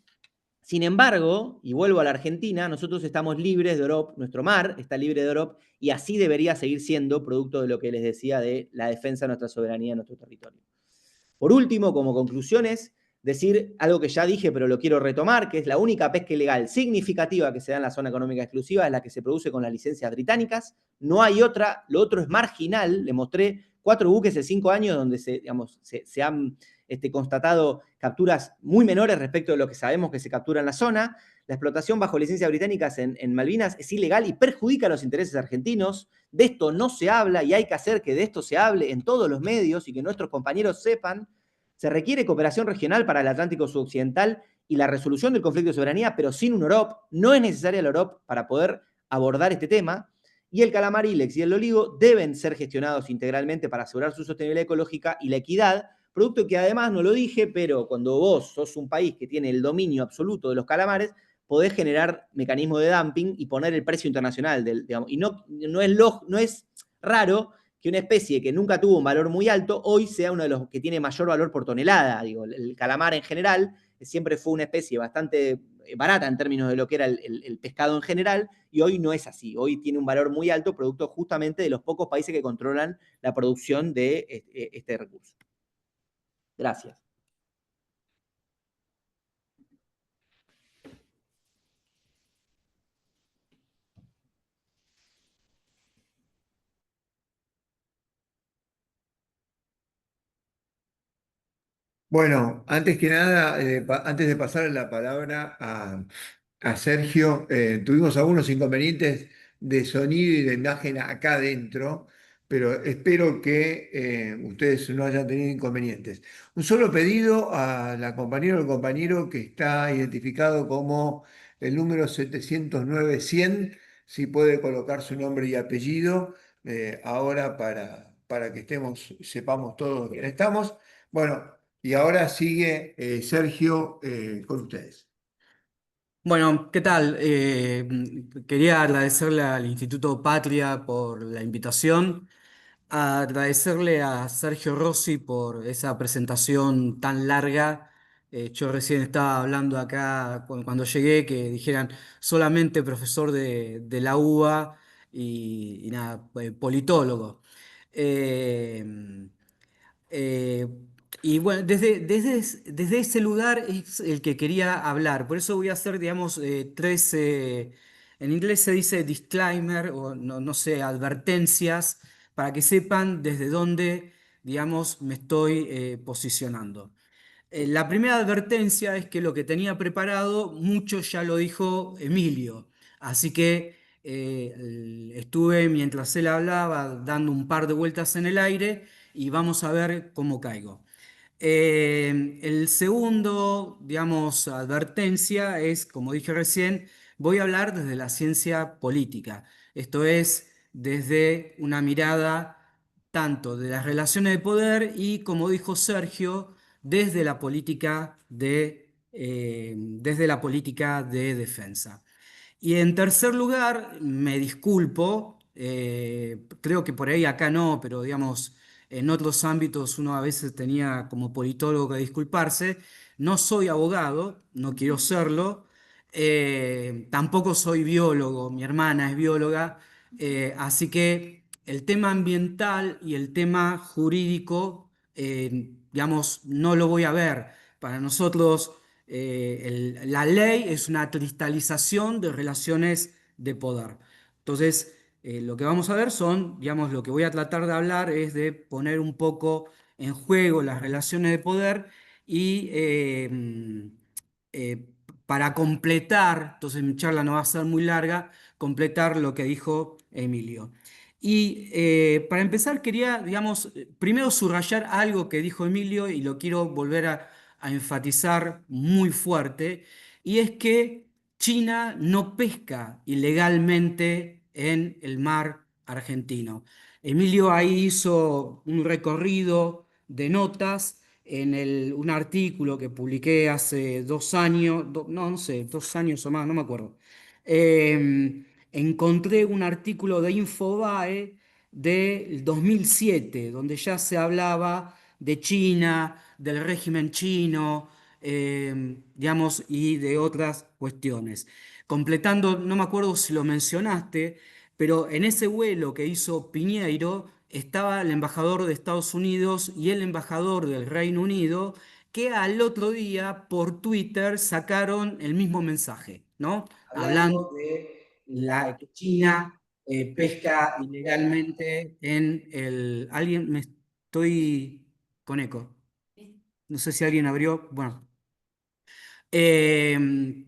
Sin embargo, y vuelvo a la Argentina, nosotros estamos libres de Europa, nuestro mar está libre de Europa, y así debería seguir siendo, producto de lo que les decía de la defensa de nuestra soberanía en nuestro territorio. Por último, como conclusiones, decir algo que ya dije, pero lo quiero retomar, que es la única pesca ilegal significativa que se da en la zona económica exclusiva, es la que se produce con las licencias británicas. No hay otra, lo otro es marginal. Le mostré 4 buques en 5 años donde se han constatado capturas muy menores respecto de lo que sabemos que se captura en la zona. La explotación bajo licencias británicas en Malvinas es ilegal y perjudica a los intereses argentinos. De esto no se habla y hay que hacer que de esto se hable en todos los medios y que nuestros compañeros sepan. Se requiere cooperación regional para el Atlántico Sudoccidental y la resolución del conflicto de soberanía, pero sin un OROP. No es necesaria la OROP para poder abordar este tema. Y el calamar ilex y el oligo deben ser gestionados integralmente para asegurar su sostenibilidad ecológica y la equidad, producto que además, no lo dije, pero cuando vos sos un país que tiene el dominio absoluto de los calamares, podés generar mecanismos de dumping y poner el precio internacional. Y no es raro que una especie que nunca tuvo un valor muy alto hoy sea uno de los que tiene mayor valor por tonelada. Digo, el calamar en general siempre fue una especie bastante barata en términos de lo que era el pescado en general, y hoy no es así. Hoy tiene un valor muy alto, producto justamente de los pocos países que controlan la producción de este recurso. Gracias. Bueno, antes que nada, antes de pasar la palabra a Sergio, tuvimos algunos inconvenientes de sonido y de imagen acá adentro, pero espero que ustedes no hayan tenido inconvenientes. Un solo pedido a la compañera o el compañero que está identificado como el número 709-100, si puede colocar su nombre y apellido ahora para que sepamos todos quién estamos. Bueno. Y ahora sigue Sergio con ustedes. Bueno, ¿qué tal? Quería agradecerle al Instituto Patria por la invitación, agradecerle a Sergio Rossi por esa presentación tan larga Yo recién estaba hablando acá cuando llegué que dijeran solamente profesor de la UBA y nada, politólogo. Eh, eh, y bueno, desde ese lugar es el que quería hablar. Por eso voy a hacer, digamos, tres, en inglés se dice disclaimer o no sé, advertencias, para que sepan desde dónde, digamos, me estoy posicionando. La primera advertencia es que lo que tenía preparado, mucho ya lo dijo Emilio, así que estuve mientras él hablaba dando un par de vueltas en el aire y vamos a ver cómo caigo. El segundo, digamos, advertencia es, como dije recién, voy a hablar desde la ciencia política, esto es, desde una mirada tanto de las relaciones de poder y, como dijo Sergio, desde la política de defensa. Y en tercer lugar, me disculpo, creo que por ahí acá no, pero digamos, en otros ámbitos uno a veces tenía como politólogo que disculparse. No soy abogado, no quiero serlo, tampoco soy biólogo, mi hermana es bióloga, así que el tema ambiental y el tema jurídico, digamos, no lo voy a ver. Para nosotros la ley es una cristalización de relaciones de poder. Entonces, lo que vamos a ver son, digamos, lo que voy a tratar de hablar es de poner un poco en juego las relaciones de poder y eh, para completar, entonces mi charla no va a ser muy larga, completar lo que dijo Emilio. Y para empezar quería, digamos, primero subrayar algo que dijo Emilio y lo quiero volver a enfatizar muy fuerte, y es que China no pesca ilegalmente en el mar argentino. Emilio ahí hizo un recorrido de notas en un artículo que publiqué hace 2 años, no sé, 2 años o más, no me acuerdo. Encontré un artículo de Infobae del 2007, donde ya se hablaba de China, del régimen chino, digamos, y de otras cuestiones. Completando, no me acuerdo si lo mencionaste, pero en ese vuelo que hizo Piñeiro estaba el embajador de Estados Unidos y el embajador del Reino Unido, que al otro día por Twitter sacaron el mismo mensaje, ¿no? Hablando de que China pesca ilegalmente en el... ¿Alguien me estoy con eco? No sé si alguien abrió. Bueno, eh,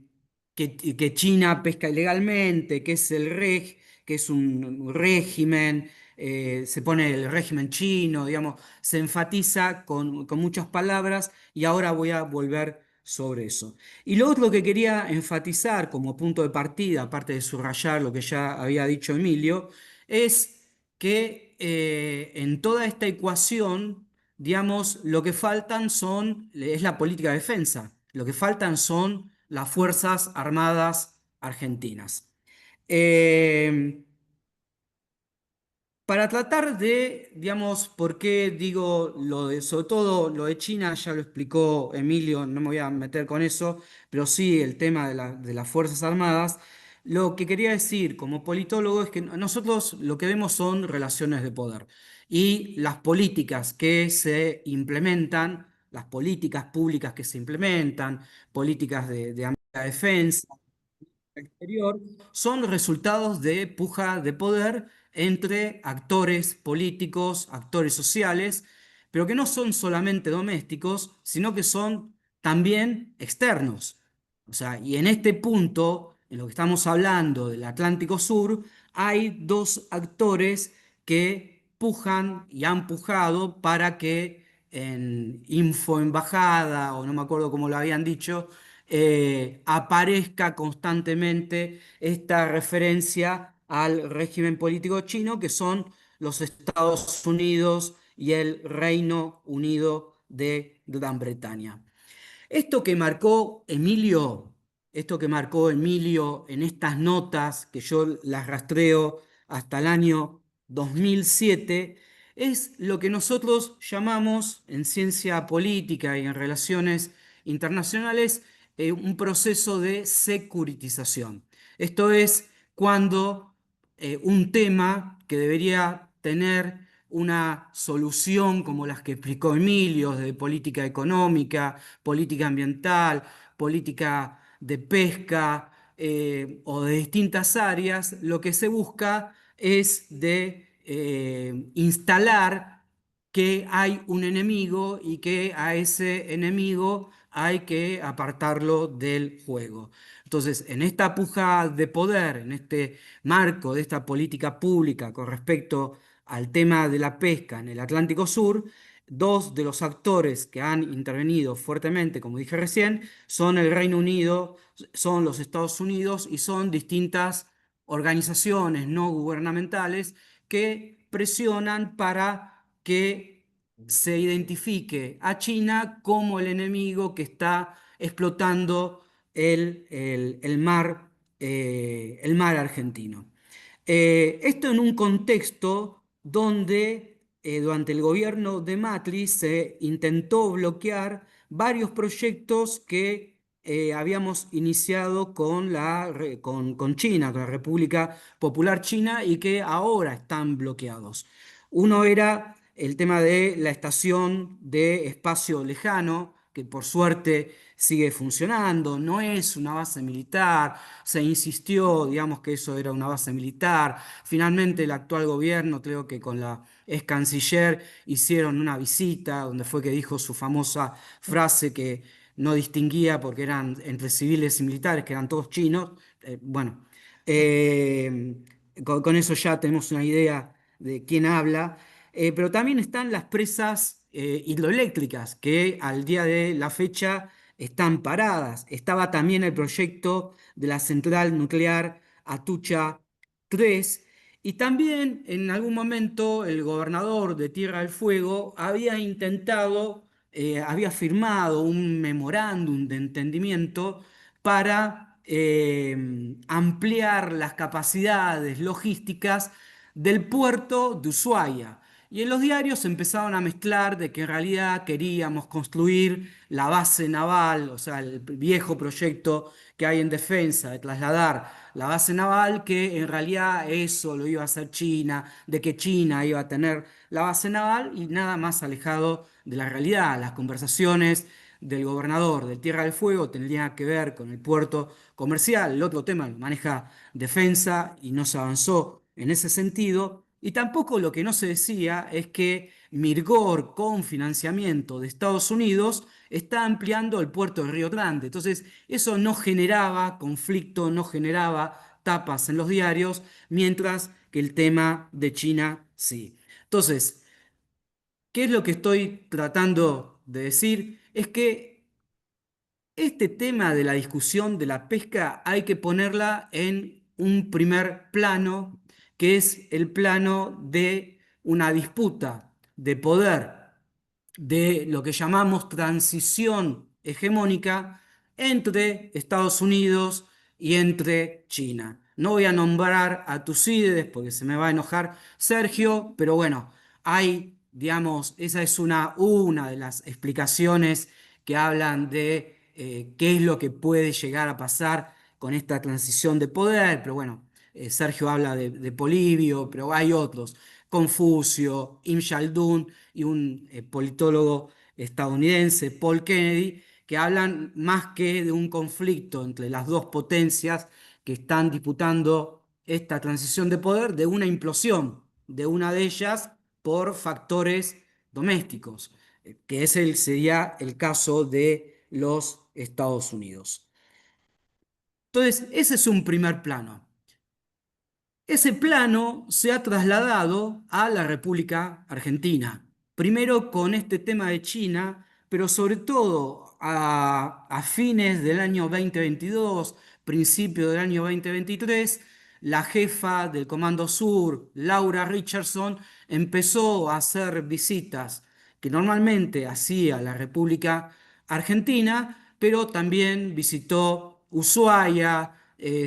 que China pesca ilegalmente, que es un régimen, se pone el régimen chino, digamos, se enfatiza con muchas palabras y ahora voy a volver sobre eso. Y lo otro que quería enfatizar como punto de partida, aparte de subrayar lo que ya había dicho Emilio, es que en toda esta ecuación, digamos, lo que faltan es la política de defensa, lo que faltan son las Fuerzas Armadas Argentinas. Eh, para tratar de, digamos, por qué digo sobre todo lo de China, ya lo explicó Emilio, no me voy a meter con eso, pero sí el tema de las Fuerzas Armadas, lo que quería decir como politólogo es que nosotros lo que vemos son relaciones de poder y las políticas que se implementan, las políticas públicas que se implementan, políticas de defensa exterior, son resultados de puja de poder entre actores políticos, actores sociales, pero que no son solamente domésticos, sino que son también externos. O sea, y en este punto, en lo que estamos hablando del Atlántico Sur, hay dos actores que pujan y han pujado para que en Infoembajada, o no me acuerdo cómo lo habían dicho, aparezca constantemente esta referencia al régimen político chino, que son los Estados Unidos y el Reino Unido de Gran Bretaña. Esto que marcó Emilio, esto que marcó Emilio en estas notas, que yo las rastreo hasta el año 2007, es lo que nosotros llamamos en ciencia política y en relaciones internacionales un proceso de securitización. Esto es cuando un tema que debería tener una solución como las que explicó Emilio, de política económica, política ambiental, política de pesca o de distintas áreas, lo que se busca es de instalar que hay un enemigo y que a ese enemigo hay que apartarlo del juego. Entonces, en esta puja de poder, en este marco de esta política pública con respecto al tema de la pesca en el Atlántico Sur, dos de los actores que han intervenido fuertemente, como dije recién, son el Reino Unido, son los Estados Unidos y son distintas organizaciones no gubernamentales que presionan para que se identifique a China como el enemigo que está explotando el mar argentino. Esto en un contexto donde durante el gobierno de Macri se intentó bloquear varios proyectos que habíamos iniciado con China, con la República Popular China, y que ahora están bloqueados. Uno era el tema de la estación de espacio lejano, que por suerte sigue funcionando, no es una base militar, se insistió, digamos, que eso era una base militar. Finalmente el actual gobierno, creo que con la ex canciller, hicieron una visita donde fue que dijo su famosa frase que no distinguía porque eran entre civiles y militares, que eran todos chinos. Bueno, con eso ya tenemos una idea de quién habla. Pero también están las presas hidroeléctricas que al día de la fecha están paradas. Estaba también el proyecto de la central nuclear Atucha 3 y también en algún momento el gobernador de Tierra del Fuego había intentado, había firmado un memorándum de entendimiento para ampliar las capacidades logísticas del puerto de Ushuaia. Y en los diarios empezaron a mezclar de que en realidad queríamos construir la base naval, o sea, el viejo proyecto que hay en defensa de trasladar la base naval, que en realidad eso lo iba a hacer China, de que China iba a tener la base naval y nada más alejado de la realidad. Las conversaciones del gobernador de Tierra del Fuego tendrían que ver con el puerto comercial, el otro tema lo maneja defensa y no se avanzó en ese sentido. Y tampoco lo que no se decía es que Mirgor, con financiamiento de Estados Unidos, está ampliando el puerto de Río Grande. Entonces, eso no generaba conflicto, no generaba tapas en los diarios, mientras que el tema de China sí. Entonces, ¿qué es lo que estoy tratando de decir? Es que este tema de la discusión de la pesca hay que ponerla en un primer plano, que es el plano de una disputa de poder, de lo que llamamos transición hegemónica entre Estados Unidos y entre China. No voy a nombrar a Tucídides porque se me va a enojar Sergio, pero bueno, hay, digamos, esa es una de las explicaciones que hablan de qué es lo que puede llegar a pasar con esta transición de poder, pero bueno, Sergio habla de Polibio, pero hay otros, Confucio, Im Chaldún y un politólogo estadounidense, Paul Kennedy, que hablan más que de un conflicto entre las dos potencias que están disputando esta transición de poder, de una implosión de una de ellas por factores domésticos, que sería el caso de los Estados Unidos. Entonces, ese es un primer plano. Ese plano se ha trasladado a la República Argentina, primero con este tema de China, pero sobre todo a fines del año 2022, principio del año 2023, la jefa del Comando Sur, Laura Richardson, empezó a hacer visitas que normalmente hacía la República Argentina, pero también visitó Ushuaia,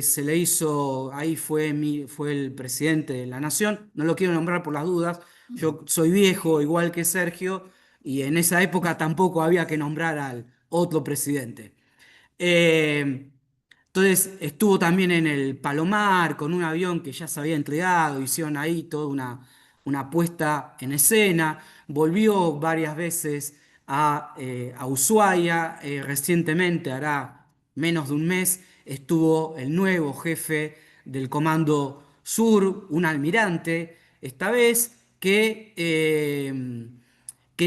se le hizo, ahí fue el presidente de la Nación, no lo quiero nombrar por las dudas, yo soy viejo igual que Sergio, y en esa época tampoco había que nombrar al otro presidente. Entonces estuvo también en el Palomar con un avión que ya se había entregado, hicieron ahí toda una puesta en escena, volvió varias veces a Ushuaia, recientemente, hará menos de un mes, estuvo el nuevo jefe del Comando Sur, un almirante, esta vez que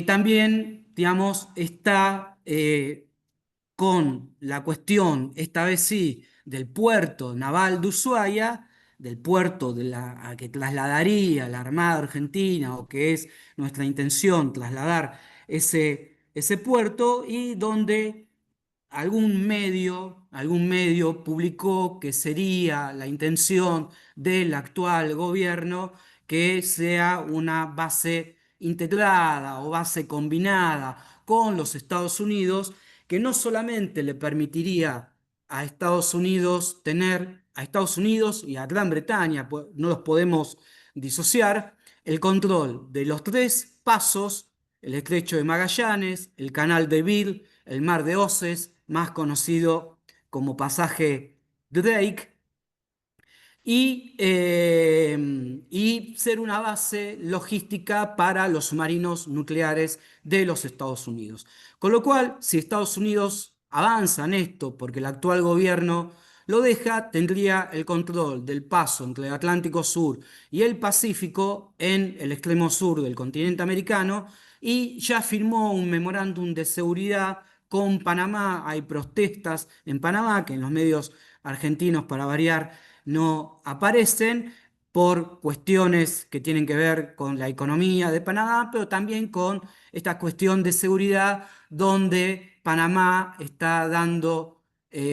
también, digamos, está con la cuestión, esta vez sí, del puerto naval de Ushuaia, del puerto a que trasladaría la Armada Argentina, o que es nuestra intención trasladar ese puerto, y donde algún medio publicó que sería la intención del actual gobierno que sea una base integrada o base combinada con los Estados Unidos, que no solamente le permitiría a Estados Unidos a Estados Unidos y a Gran Bretaña, pues no los podemos disociar, el control de los tres pasos: el estrecho de Magallanes, el canal de Beagle, el mar de Oces, más conocido como pasaje Drake, y ser una base logística para los submarinos nucleares de los Estados Unidos. Con lo cual, si Estados Unidos avanza en esto, porque el actual gobierno lo deja, tendría el control del paso entre el Atlántico Sur y el Pacífico en el extremo sur del continente americano, y ya firmó un memorándum de seguridad con Panamá. Hay protestas en Panamá que en los medios argentinos, para variar, no aparecen, por cuestiones que tienen que ver con la economía de Panamá, pero también con esta cuestión de seguridad, donde Panamá está dando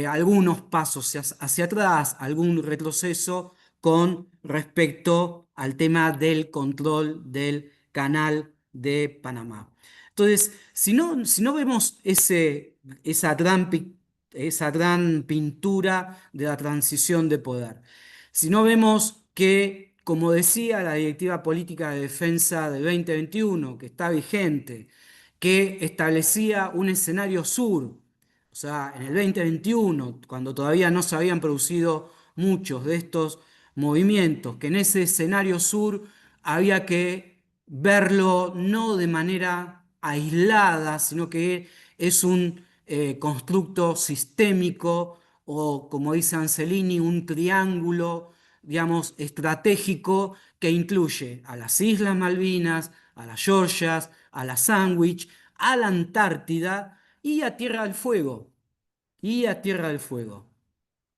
algunos pasos hacia atrás, algún retroceso con respecto al tema del control del canal de Panamá. Entonces, si no vemos esa gran pintura de la transición de poder, si no vemos que, como decía la Directiva Política de Defensa del 2021, que está vigente, que establecía un escenario sur, o sea, en el 2021, cuando todavía no se habían producido muchos de estos movimientos, que en ese escenario sur había que verlo no de manera aislada, sino que es un constructo sistémico, o, como dice Ancelini, un triángulo, digamos, estratégico, que incluye a las Islas Malvinas, a las Georgias, a la Sandwich, a la Antártida y a Tierra del Fuego. Y a Tierra del Fuego.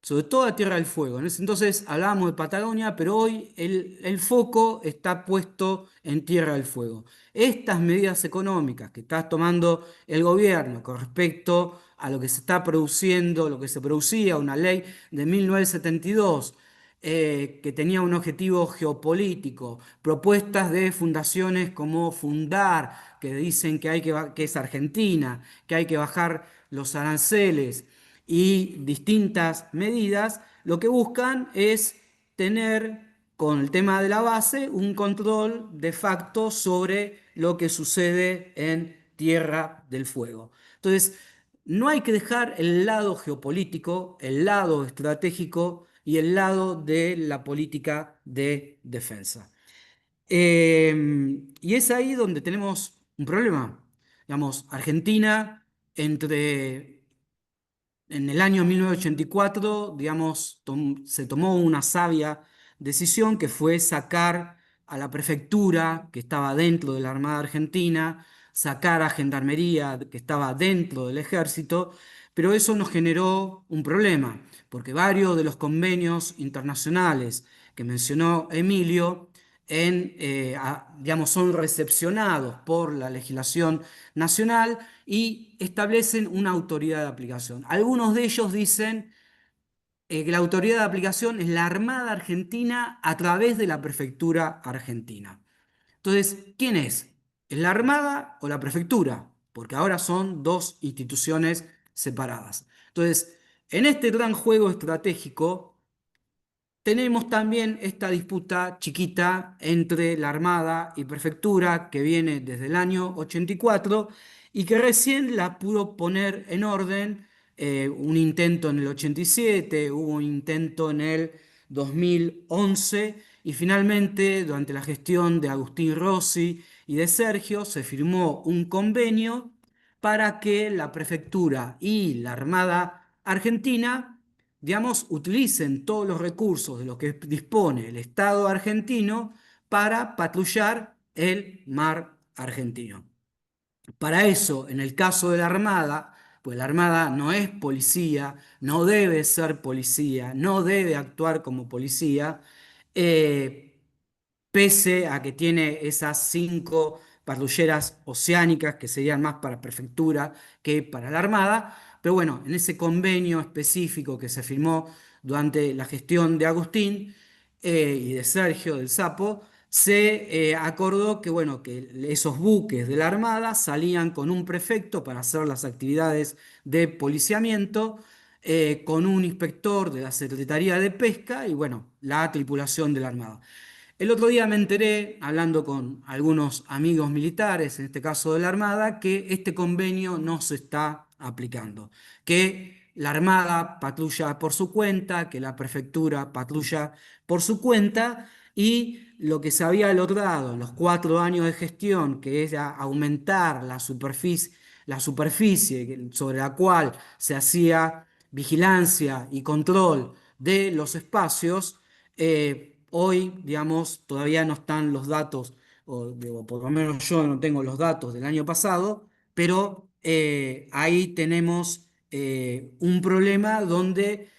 Sobre todo a Tierra del Fuego. En ese entonces hablábamos de Patagonia, pero hoy el foco está puesto en Tierra del Fuego. Estas medidas económicas que está tomando el gobierno con respecto a lo que se está produciendo, lo que se producía, una ley de 1972, que tenía un objetivo geopolítico, propuestas de fundaciones como Fundar, que dicen que es Argentina, que hay que bajar los aranceles, y distintas medidas, lo que buscan es tener, con el tema de la base, un control de facto sobre lo que sucede en Tierra del Fuego. Entonces, no hay que dejar el lado geopolítico, el lado estratégico y el lado de la política de defensa. Y es ahí donde tenemos un problema. Digamos, Argentina, en el año 1984, digamos, se tomó una sabia decisión, que fue sacar a la prefectura, que estaba dentro de la Armada Argentina, sacar a Gendarmería, que estaba dentro del Ejército, pero eso nos generó un problema, porque varios de los convenios internacionales que mencionó Emilio, digamos, son recepcionados por la legislación nacional y establecen una autoridad de aplicación. Algunos de ellos dicen que la autoridad de aplicación es la Armada Argentina a través de la Prefectura Argentina. Entonces, ¿quién es? ¿Es la Armada o la Prefectura? Porque ahora son dos instituciones separadas. Entonces, en este gran juego estratégico, tenemos también esta disputa chiquita entre la Armada y Prefectura, que viene desde el año 84, y que recién la pudo poner en orden, un intento en el 87, hubo un intento en el 2011 y finalmente durante la gestión de Agustín Rossi y de Sergio se firmó un convenio para que la prefectura y la Armada Argentina, digamos, utilicen todos los recursos de los que dispone el Estado argentino para patrullar el mar argentino. Para eso, en el caso de la Armada, pues la Armada no es policía, no debe ser policía, no debe actuar como policía, eh, pese a que tiene esas 5 patrulleras oceánicas que serían más para prefectura que para la Armada. Pero bueno, en ese convenio específico que se firmó durante la gestión de Agustín y de Sergio del Sapo, se acordó que, bueno, que esos buques de la Armada salían con un prefecto para hacer las actividades de policiamiento, con un inspector de la Secretaría de Pesca y, bueno, la tripulación de la Armada. El otro día me enteré, hablando con algunos amigos militares, en este caso de la Armada, que este convenio no se está aplicando, que la Armada patrulla por su cuenta, que la prefectura patrulla por su cuenta y lo que se había logrado en los 4 años de gestión, que era aumentar la superficie sobre la cual se hacía vigilancia y control de los espacios, hoy, digamos, todavía no están los datos, o digo, por lo menos yo no tengo los datos del año pasado, pero ahí tenemos un problema donde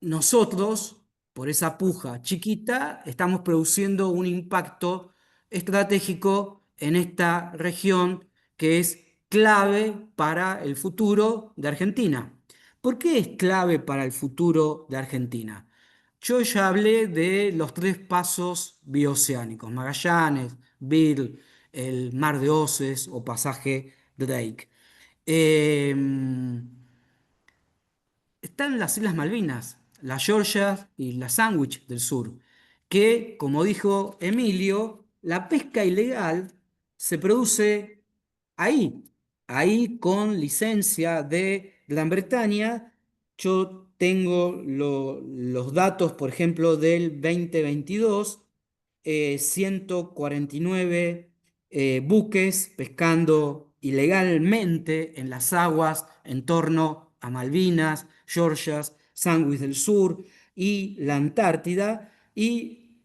nosotros, por esa puja chiquita, estamos produciendo un impacto estratégico en esta región que es clave para el futuro de Argentina. ¿Por qué es clave para el futuro de Argentina? Yo ya hablé de los 3 pasos bioceánicos, Magallanes, Beagle, el Mar de Oces o pasaje Drake. Eh, Están las Islas Malvinas, la Georgia y la Sandwich del Sur, que, como dijo Emilio, la pesca ilegal se produce ahí, ahí con licencia de Gran Bretaña. Yo tengo los datos, por ejemplo, del 2022, 149 buques pescando ilegalmente en las aguas en torno a Malvinas, Georgias, Sandwich del Sur y la Antártida. Y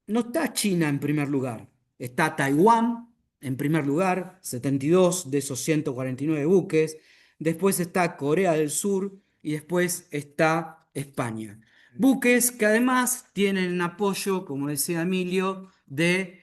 no está China en primer lugar, está Taiwán en primer lugar, 72 de esos 149 buques. Después está Corea del Sur y después está España. Buques que además tienen apoyo, como decía Emilio, de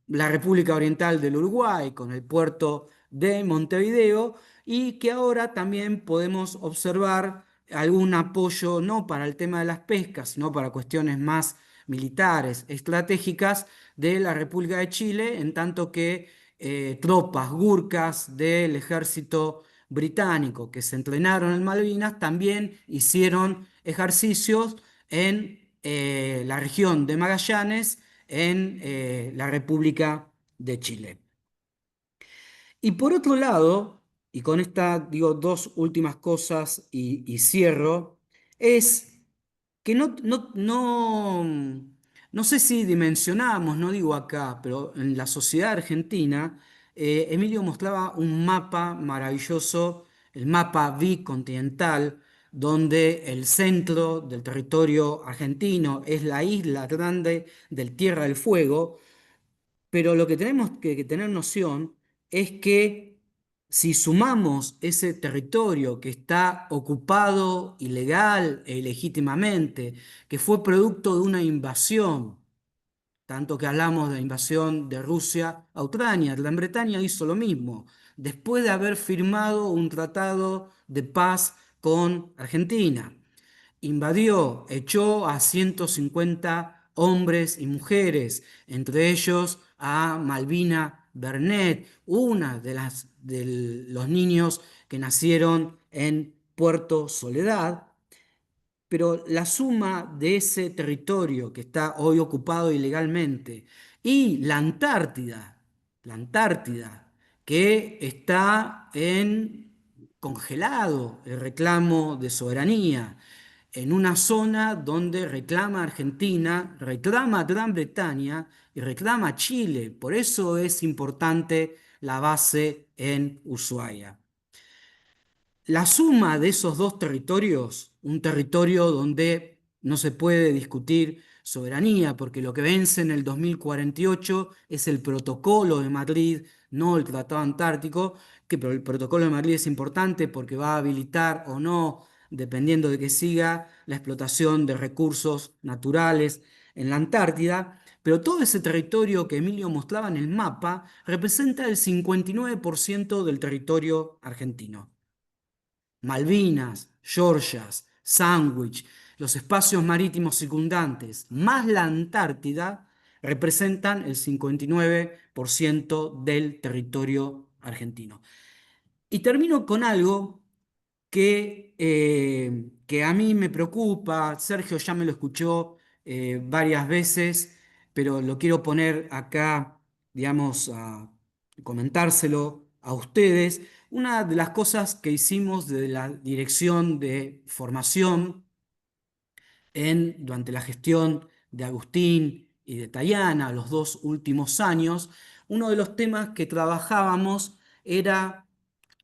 la República Oriental del Uruguay, con el puerto de Montevideo, y que ahora también podemos observar algún apoyo no para el tema de las pescas, sino para cuestiones más militares, estratégicas de la República de Chile, en tanto que tropas gurkas del ejército británico que se entrenaron en Malvinas también hicieron ejercicios en la región de Magallanes, en la República de Chile. Y por otro lado, y con estas digo 2 últimas cosas y cierro, es que no sé si dimensionamos, no digo acá, pero en la sociedad argentina, Emilio mostraba un mapa maravilloso, el mapa bicontinental, donde el centro del territorio argentino es la isla grande del Tierra del Fuego, pero lo que tenemos que tener noción es que si sumamos ese territorio que está ocupado ilegal e ilegítimamente, que fue producto de una invasión, tanto que hablamos de la invasión de Rusia a Ucrania, Gran Bretaña hizo lo mismo, después de haber firmado un tratado de paz con Argentina. Invadió, echó a 150 hombres y mujeres, entre ellos a Malvina Bernet, una de los niños que nacieron en Puerto Soledad. Pero la suma de ese territorio que está hoy ocupado ilegalmente y la Antártida, que está congelado el reclamo de soberanía en una zona donde reclama Argentina, reclama Gran Bretaña y reclama Chile. Por eso es importante la base en Ushuaia. La suma de esos dos territorios, un territorio donde no se puede discutir soberanía, porque lo que vence en el 2048 es el Protocolo de Madrid, no el Tratado Antártico, pero el Protocolo de Madrid es importante porque va a habilitar o no, dependiendo de que siga, la explotación de recursos naturales en la Antártida. Pero todo ese territorio que Emilio mostraba en el mapa representa el 59% del territorio argentino. Malvinas, Georgias, Sandwich, los espacios marítimos circundantes, más la Antártida, representan el 59% del territorio argentino. Y termino con algo que a mí me preocupa. Sergio ya me lo escuchó varias veces, pero lo quiero poner acá, digamos, a comentárselo a ustedes. Una de las cosas que hicimos de la Dirección de Formación durante la gestión de Agustín y de Tayana, los dos últimos años, uno de los temas que trabajábamos era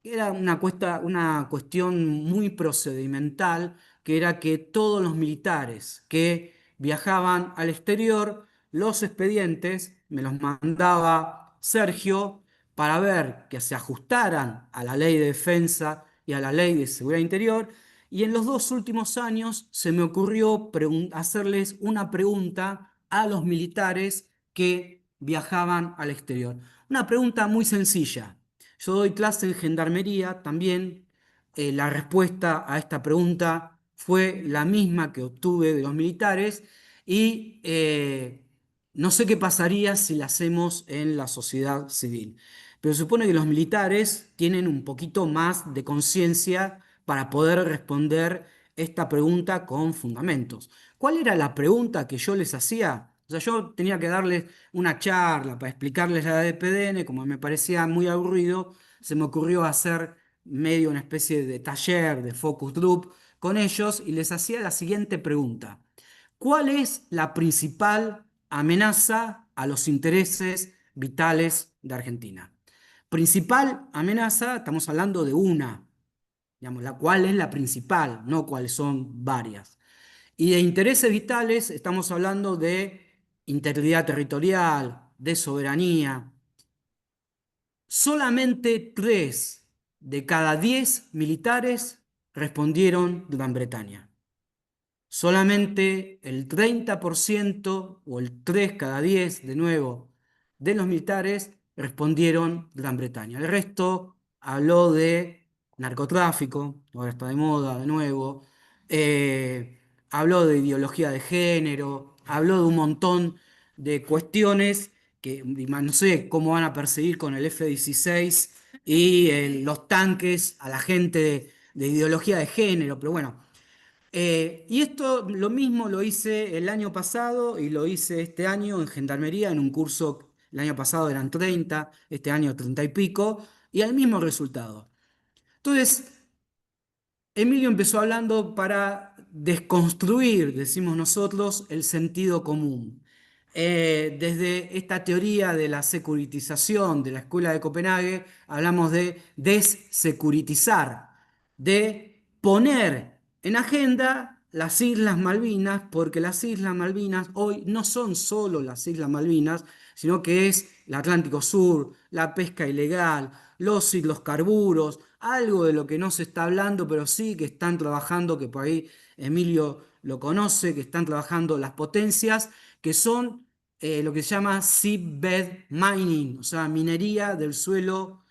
una cuestión muy procedimental, que era que todos los militares que viajaban al exterior, los expedientes me los mandaba Sergio para ver que se ajustaran a la ley de defensa y a la ley de seguridad interior. Y en los dos últimos años se me ocurrió hacerles una pregunta a los militares que viajaban al exterior. Una pregunta muy sencilla. Yo doy clase en gendarmería también. La respuesta a esta pregunta fue la misma que obtuve de los militares y no sé qué pasaría si la hacemos en la sociedad civil. Pero se supone que los militares tienen un poquito más de conciencia para poder responder esta pregunta con fundamentos. ¿Cuál era la pregunta que yo les hacía? O sea, yo tenía que darles una charla para explicarles la de PDN, como me parecía muy aburrido, se me ocurrió hacer medio una especie de taller, de focus group con ellos y les hacía la siguiente pregunta. ¿Cuál es la principal amenaza a los intereses vitales de Argentina? Principal amenaza, estamos hablando de una, digamos, la cual es la principal, no cuáles son varias. Y de intereses vitales estamos hablando de integridad territorial, de soberanía. Solamente 3 de cada 10 militares respondieron Gran Bretaña. Solamente el 30% o el 3 cada 10 de nuevo de los militares respondieron Gran Bretaña. El resto habló de narcotráfico, ahora está de moda de nuevo, habló de ideología de género, habló de un montón de cuestiones que no sé cómo van a perseguir con el F-16 y los tanques a la gente de ideología de género, pero bueno. Y esto lo mismo lo hice el año pasado y lo hice este año en Gendarmería, en un curso, el año pasado eran 30, este año 30 y pico, y al mismo resultado. Entonces, Emilio empezó hablando para desconstruir, decimos nosotros, el sentido común. Desde esta teoría de la securitización de la Escuela de Copenhague, hablamos de desecuritizar, de poner en agenda las Islas Malvinas, porque las Islas Malvinas hoy no son solo las Islas Malvinas, sino que es el Atlántico Sur, la pesca ilegal, los hidrocarburos, algo de lo que no se está hablando, pero sí que están trabajando, que por ahí Emilio lo conoce, que están trabajando las potencias, que son lo que se llama seabed mining, o sea, minería del suelo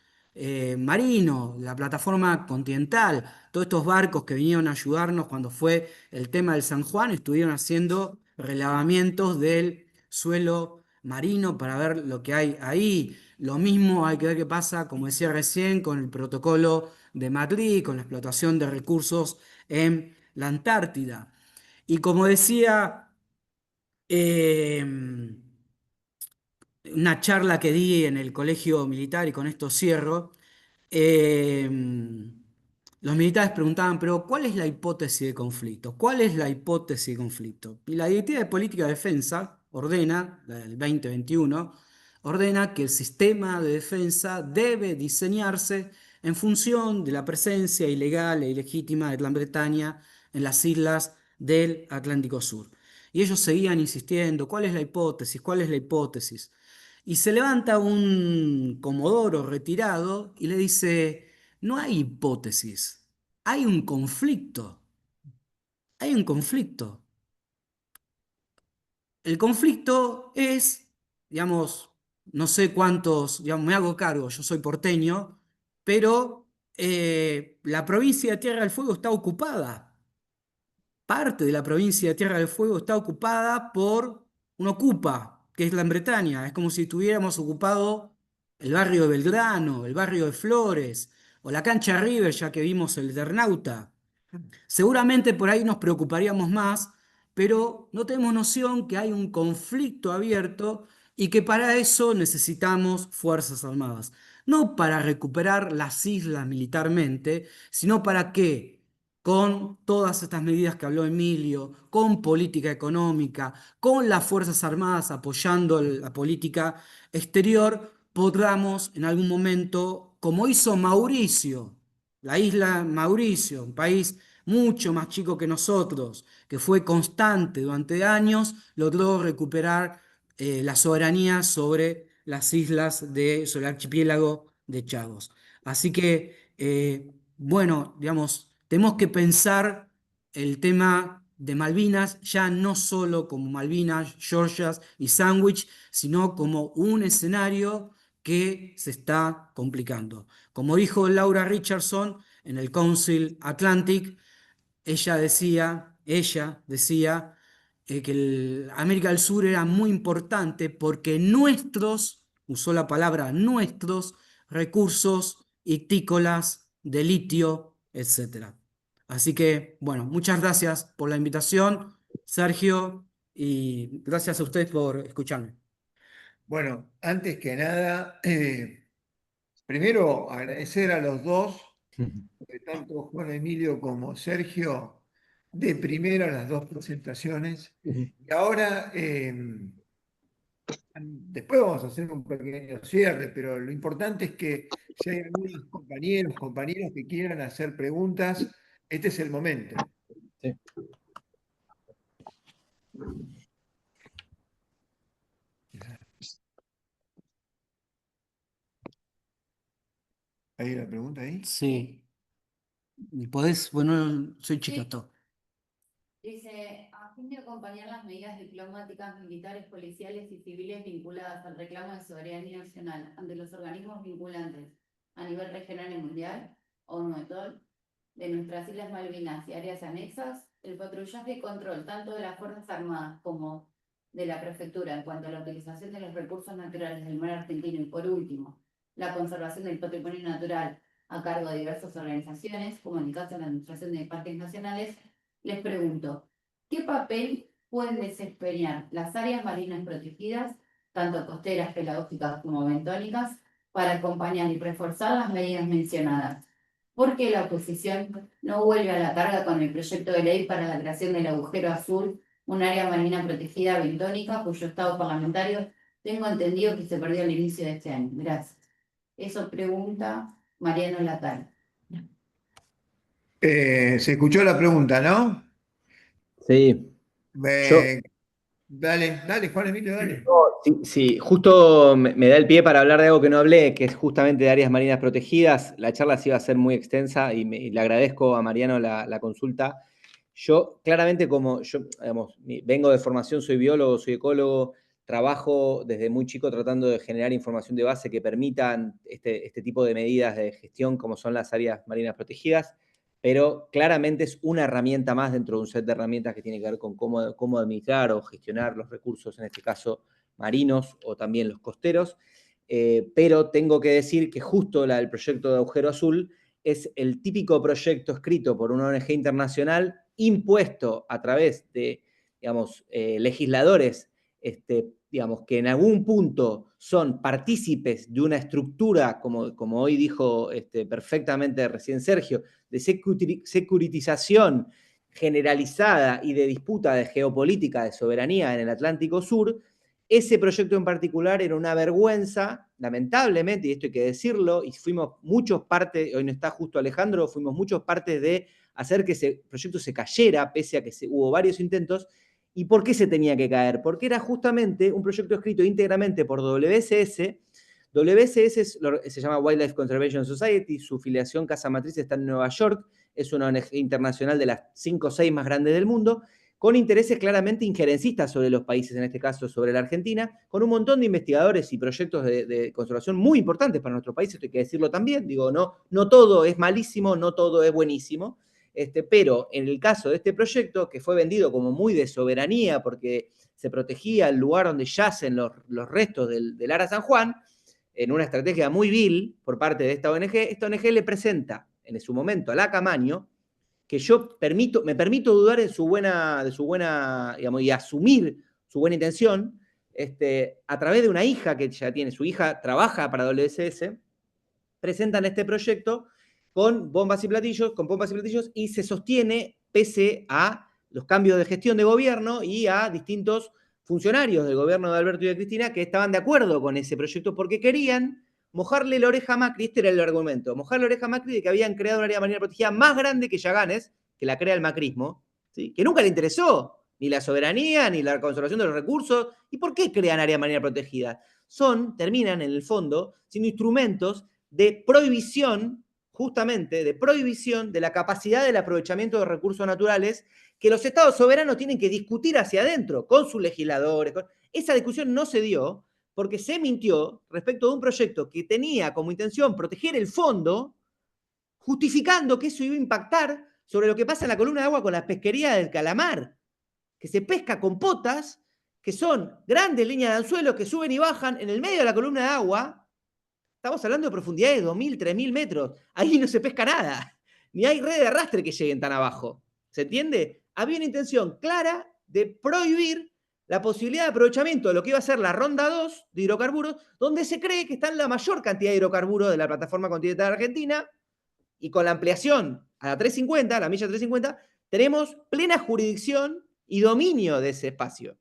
marino, la plataforma continental. Todos estos barcos que vinieron a ayudarnos cuando fue el tema del San Juan estuvieron haciendo relevamientos del suelo marino para ver lo que hay ahí. Lo mismo hay que ver qué pasa, como decía recién, con el protocolo de Madrid, con la explotación de recursos en la Antártida. Y como decía, una charla que di en el colegio militar, y con esto cierro, eh, los militares preguntaban, pero ¿cuál es la hipótesis de conflicto? ¿Cuál es la hipótesis de conflicto? Y la Directiva de Política de Defensa ordena, la del 2021, ordena que el sistema de defensa debe diseñarse en función de la presencia ilegal e ilegítima de Gran Bretaña en las islas del Atlántico Sur. Y ellos seguían insistiendo, ¿cuál es la hipótesis? ¿Cuál es la hipótesis? Y se levanta un comodoro retirado y le dice, no hay hipótesis, hay un conflicto, hay un conflicto. El conflicto es, digamos, no sé cuántos, digamos, me hago cargo, yo soy porteño, pero la provincia de Tierra del Fuego está ocupada. Parte de la provincia de Tierra del Fuego está ocupada por un ocupa, que es Gran Bretaña. Es como si tuviéramos ocupado el barrio de Belgrano, el barrio de Flores, o la cancha River, ya que vimos el Eternauta. Seguramente por ahí nos preocuparíamos más, pero no tenemos noción que hay un conflicto abierto y que para eso necesitamos Fuerzas Armadas. No para recuperar las islas militarmente, sino para que, con todas estas medidas que habló Emilio, con política económica, con las Fuerzas Armadas apoyando la política exterior, podamos en algún momento, como hizo Mauricio, la isla Mauricio, un país mucho más chico que nosotros, que fue constante durante años, logró recuperar la soberanía sobre las islas sobre el archipiélago de Chagos. Así que, bueno, digamos, tenemos que pensar el tema de Malvinas ya no solo como Malvinas, Georgias y Sandwich, sino como un escenario que se está complicando. Como dijo Laura Richardson en el Council Atlantic, ella decía que América del Sur era muy importante porque usó la palabra nuestros, recursos ictícolas de litio, etc. Así que, bueno, muchas gracias por la invitación, Sergio, y gracias a ustedes por escucharme. Bueno, antes que nada, primero agradecer a los dos, tanto Juan Emilio como Sergio, de primera las dos presentaciones. Y ahora, después vamos a hacer un pequeño cierre, pero lo importante es que si hay algunos compañeros que quieran hacer preguntas, este es el momento. Sí. ¿Hay una pregunta ahí? Sí. ¿Podés? Bueno, soy Sí. chicato. Dice, a fin de acompañar las medidas diplomáticas, militares, policiales y civiles vinculadas al reclamo de soberanía nacional ante los organismos vinculantes a nivel regional y mundial, ONU-ETOL, de nuestras Islas Malvinas y áreas anexas, el patrullaje y control tanto de las Fuerzas Armadas como de la Prefectura en cuanto a la utilización de los recursos naturales del mar argentino y, por último, la conservación del patrimonio natural a cargo de diversas organizaciones, como en el caso de la Administración de Parques Nacionales, les pregunto, ¿qué papel pueden desempeñar las áreas marinas protegidas, tanto costeras, pelagógicas como bentónicas, para acompañar y reforzar las medidas mencionadas? ¿Por qué la oposición no vuelve a la carga con el proyecto de ley para la creación del agujero azul, un área marina protegida bentónica, cuyo estado parlamentario tengo entendido que se perdió al inicio de este año? Gracias. Eso pregunta Mariano Latal. Se escuchó la pregunta, ¿no? Sí. Yo, Dale, Juan Emilio, dale. sí, justo me da el pie para hablar de algo que no hablé, que es justamente de áreas marinas protegidas. La charla sí va a ser muy extensa y le agradezco a Mariano la consulta. Yo, claramente, como yo, digamos, vengo de formación, soy biólogo, soy ecólogo, trabajo desde muy chico tratando de generar información de base que permitan este tipo de medidas de gestión como son las áreas marinas protegidas, pero claramente es una herramienta más dentro de un set de herramientas que tiene que ver con cómo administrar o gestionar los recursos, en este caso marinos o también los costeros. Pero tengo que decir que justo el proyecto de Agujero Azul es el típico proyecto escrito por una ONG internacional, impuesto a través de, digamos, legisladores, digamos, que en algún punto son partícipes de una estructura, como hoy dijo perfectamente recién Sergio, de securitización generalizada y de disputa de geopolítica de soberanía en el Atlántico Sur, ese proyecto en particular era una vergüenza, lamentablemente, y esto hay que decirlo, y fuimos muchos partes, hoy no está justo Alejandro, fuimos muchos partes de hacer que ese proyecto se cayera, pese a que hubo varios intentos. ¿Y por qué se tenía que caer? Porque era justamente un proyecto escrito íntegramente por WCS. WCS se llama Wildlife Conservation Society, su filiación casa matriz está en Nueva York, es una ONG internacional de las 5 o 6 más grandes del mundo, con intereses claramente injerencistas sobre los países, en este caso sobre la Argentina, con un montón de investigadores y proyectos de conservación muy importantes para nuestro país, esto hay que decirlo también, digo, no todo es malísimo, no todo es buenísimo, pero en el caso de este proyecto, que fue vendido como muy de soberanía, porque se protegía el lugar donde yacen los restos del Ara San Juan, en una estrategia muy vil por parte de esta ONG le presenta en su momento a la Camaño, que yo me permito dudar de su buena, digamos, y asumir su buena intención, a través de una hija que ya tiene, su hija trabaja para WSS, presentan este proyecto con bombas y platillos, y se sostiene pese a los cambios de gestión de gobierno y a distintos funcionarios del gobierno de Alberto y de Cristina que estaban de acuerdo con ese proyecto porque querían mojarle la oreja a Macri, este era el argumento, mojarle la oreja a Macri de que habían creado un área marina protegida más grande que Yaganes, que la crea el macrismo, ¿sí? Que nunca le interesó ni la soberanía, ni la conservación de los recursos. ¿Y por qué crean área marina protegida? Terminan en el fondo siendo instrumentos de prohibición, justamente, de prohibición de la capacidad del aprovechamiento de recursos naturales que los estados soberanos tienen que discutir hacia adentro con sus legisladores. Esa discusión no se dio porque se mintió respecto de un proyecto que tenía como intención proteger el fondo, justificando que eso iba a impactar sobre lo que pasa en la columna de agua con la pesquería del calamar, que se pesca con potas, que son grandes líneas de anzuelo que suben y bajan en el medio de la columna de agua. Estamos hablando de profundidades de 2.000, 3.000 metros. Ahí no se pesca nada. Ni hay red de arrastre que lleguen tan abajo. ¿Se entiende? Había una intención clara de prohibir la posibilidad de aprovechamiento de lo que iba a ser la ronda 2 de hidrocarburos, donde se cree que están la mayor cantidad de hidrocarburos de la plataforma continental argentina, y con la ampliación a la 350, a la milla 350, tenemos plena jurisdicción y dominio de ese espacio.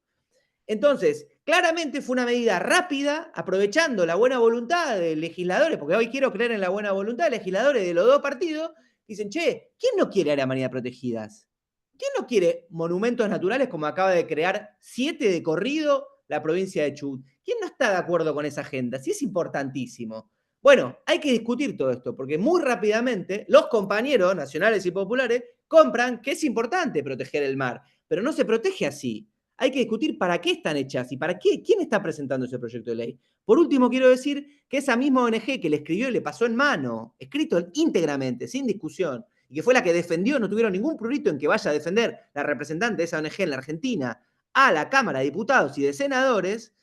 Entonces, claramente fue una medida rápida, aprovechando la buena voluntad de legisladores, porque hoy quiero creer en la buena voluntad de legisladores de los dos partidos, dicen, che, ¿quién no quiere áreas marinas protegidas? ¿Quién no quiere monumentos naturales como acaba de crear 7 de corrido la provincia de Chubut? ¿Quién no está de acuerdo con esa agenda? Sí, es importantísimo. Bueno, hay que discutir todo esto, porque muy rápidamente los compañeros nacionales y populares compran que es importante proteger el mar, pero no se protege así. Hay que discutir para qué están hechas y para qué, quién está presentando ese proyecto de ley. Por último, quiero decir que esa misma ONG que le escribió y le pasó en mano, escrito íntegramente, sin discusión, y que fue la que defendió, no tuvieron ningún prurito en que vaya a defender la representante de esa ONG en la Argentina a la Cámara de Diputados y de Senadores,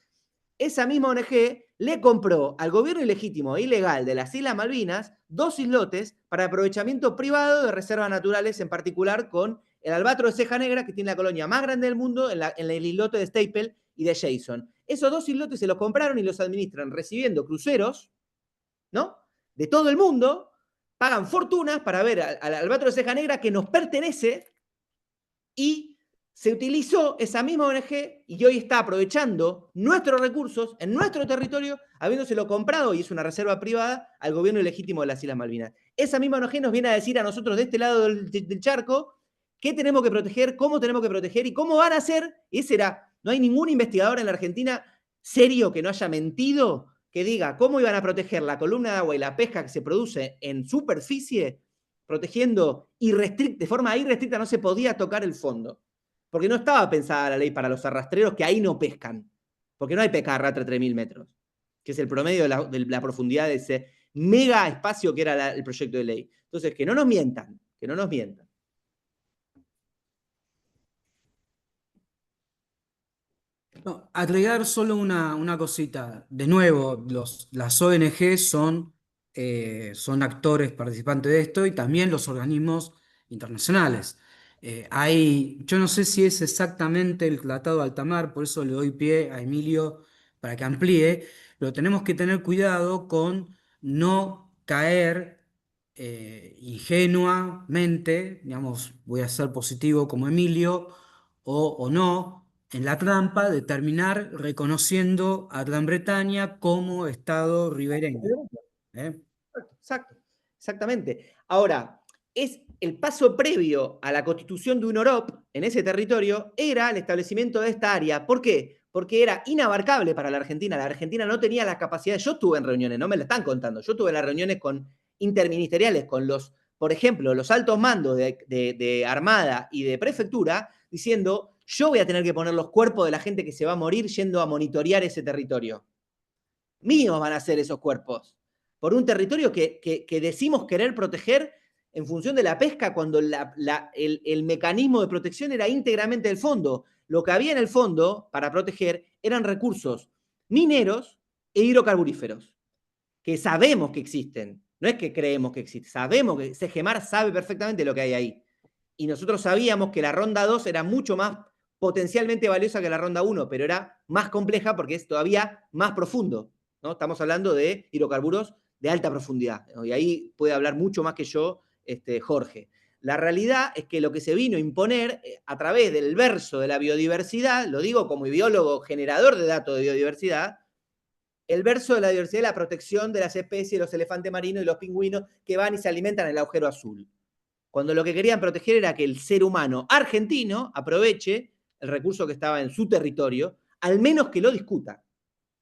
esa misma ONG le compró al gobierno ilegítimo e ilegal de las Islas Malvinas 2 islotes para aprovechamiento privado de reservas naturales, en particular con el albatro de ceja negra, que tiene la colonia más grande del mundo en el islote de Staple y de Jason. Esos 2 islotes se los compraron y los administran recibiendo cruceros, ¿no? De todo el mundo, pagan fortunas para ver al albatro de ceja negra que nos pertenece, y se utilizó esa misma ONG y hoy está aprovechando nuestros recursos en nuestro territorio, habiéndoselo comprado, y es una reserva privada, al gobierno ilegítimo de las Islas Malvinas. Esa misma ONG nos viene a decir a nosotros de este lado del charco qué tenemos que proteger, cómo tenemos que proteger y cómo van a hacer. No hay ningún investigador en la Argentina serio que no haya mentido, que diga cómo iban a proteger la columna de agua y la pesca que se produce en superficie, protegiendo de forma irrestricta, no se podía tocar el fondo. Porque no estaba pensada la ley para los arrastreros que ahí no pescan. Porque no hay pesca de arrastre a 3.000 metros, que es el promedio de la profundidad de ese mega espacio que era el proyecto de ley. Entonces, que no nos mientan, que no nos mientan. No, agregar solo una cosita. De nuevo, las ONG son actores participantes de esto y también los organismos internacionales. Yo no sé si es exactamente el Tratado de Altamar, por eso le doy pie a Emilio para que amplíe, pero tenemos que tener cuidado con no caer ingenuamente, digamos, voy a ser positivo como Emilio, o no, en la trampa de terminar reconociendo a Gran Bretaña como Estado ribereño. ¿Eh? Exacto, exactamente. Ahora, es el paso previo a la constitución de un OROP en ese territorio era el establecimiento de esta área. ¿Por qué? Porque era inabarcable para la Argentina. La Argentina no tenía la capacidad. Yo estuve en reuniones, no me lo están contando. Yo estuve en las reuniones con interministeriales, con los, por ejemplo, los altos mandos de Armada y de Prefectura, diciendo: yo voy a tener que poner los cuerpos de la gente que se va a morir yendo a monitorear ese territorio. Míos van a ser esos cuerpos. Por un territorio que decimos querer proteger en función de la pesca, cuando el mecanismo de protección era íntegramente el fondo. Lo que había en el fondo para proteger eran recursos mineros e hidrocarburíferos, que sabemos que existen. No es que creemos que existen, sabemos que Segemar sabe perfectamente lo que hay ahí. Y nosotros sabíamos que la ronda 2 era mucho más potencialmente valiosa que la ronda 1, pero era más compleja porque es todavía más profundo, ¿no? Estamos hablando de hidrocarburos de alta profundidad, ¿no? Y ahí puede hablar mucho más que yo Jorge. La realidad es que lo que se vino a imponer a través del verso de la biodiversidad, lo digo como biólogo generador de datos de biodiversidad, el verso de la diversidad y la protección de las especies, los elefantes marinos y los pingüinos que van y se alimentan en el agujero azul. Cuando lo que querían proteger era que el ser humano argentino aproveche el recurso que estaba en su territorio, al menos que lo discuta.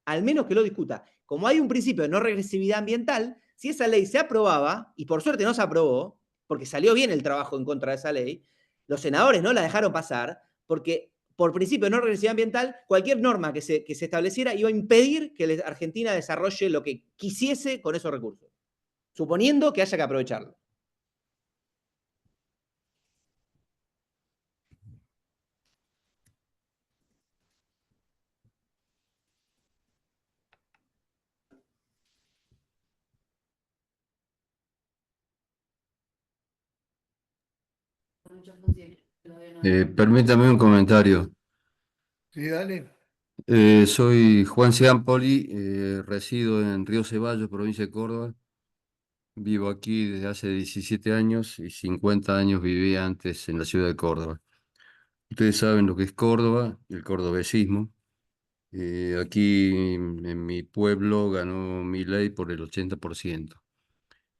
Al menos que lo discuta. Como hay un principio de no regresividad ambiental, si esa ley se aprobaba, y por suerte no se aprobó, porque salió bien el trabajo en contra de esa ley, los senadores no la dejaron pasar, porque por principio de no regresividad ambiental, cualquier norma que se estableciera iba a impedir que la Argentina desarrolle lo que quisiese con esos recursos, suponiendo que haya que aprovecharlo. Muchas funciones. Permítame un comentario. Sí, dale. Soy Juan Ciampoli, resido en Río Ceballos, provincia de Córdoba. Vivo aquí desde hace 17 años y 50 años viví antes en la ciudad de Córdoba. Ustedes saben lo que es Córdoba, el cordobesismo. Aquí en mi pueblo ganó Milei por el 80%.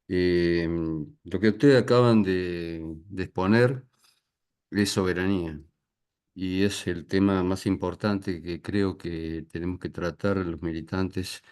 Lo que ustedes acaban de exponer es soberanía. Y es el tema más importante que creo que tenemos que tratar los militantes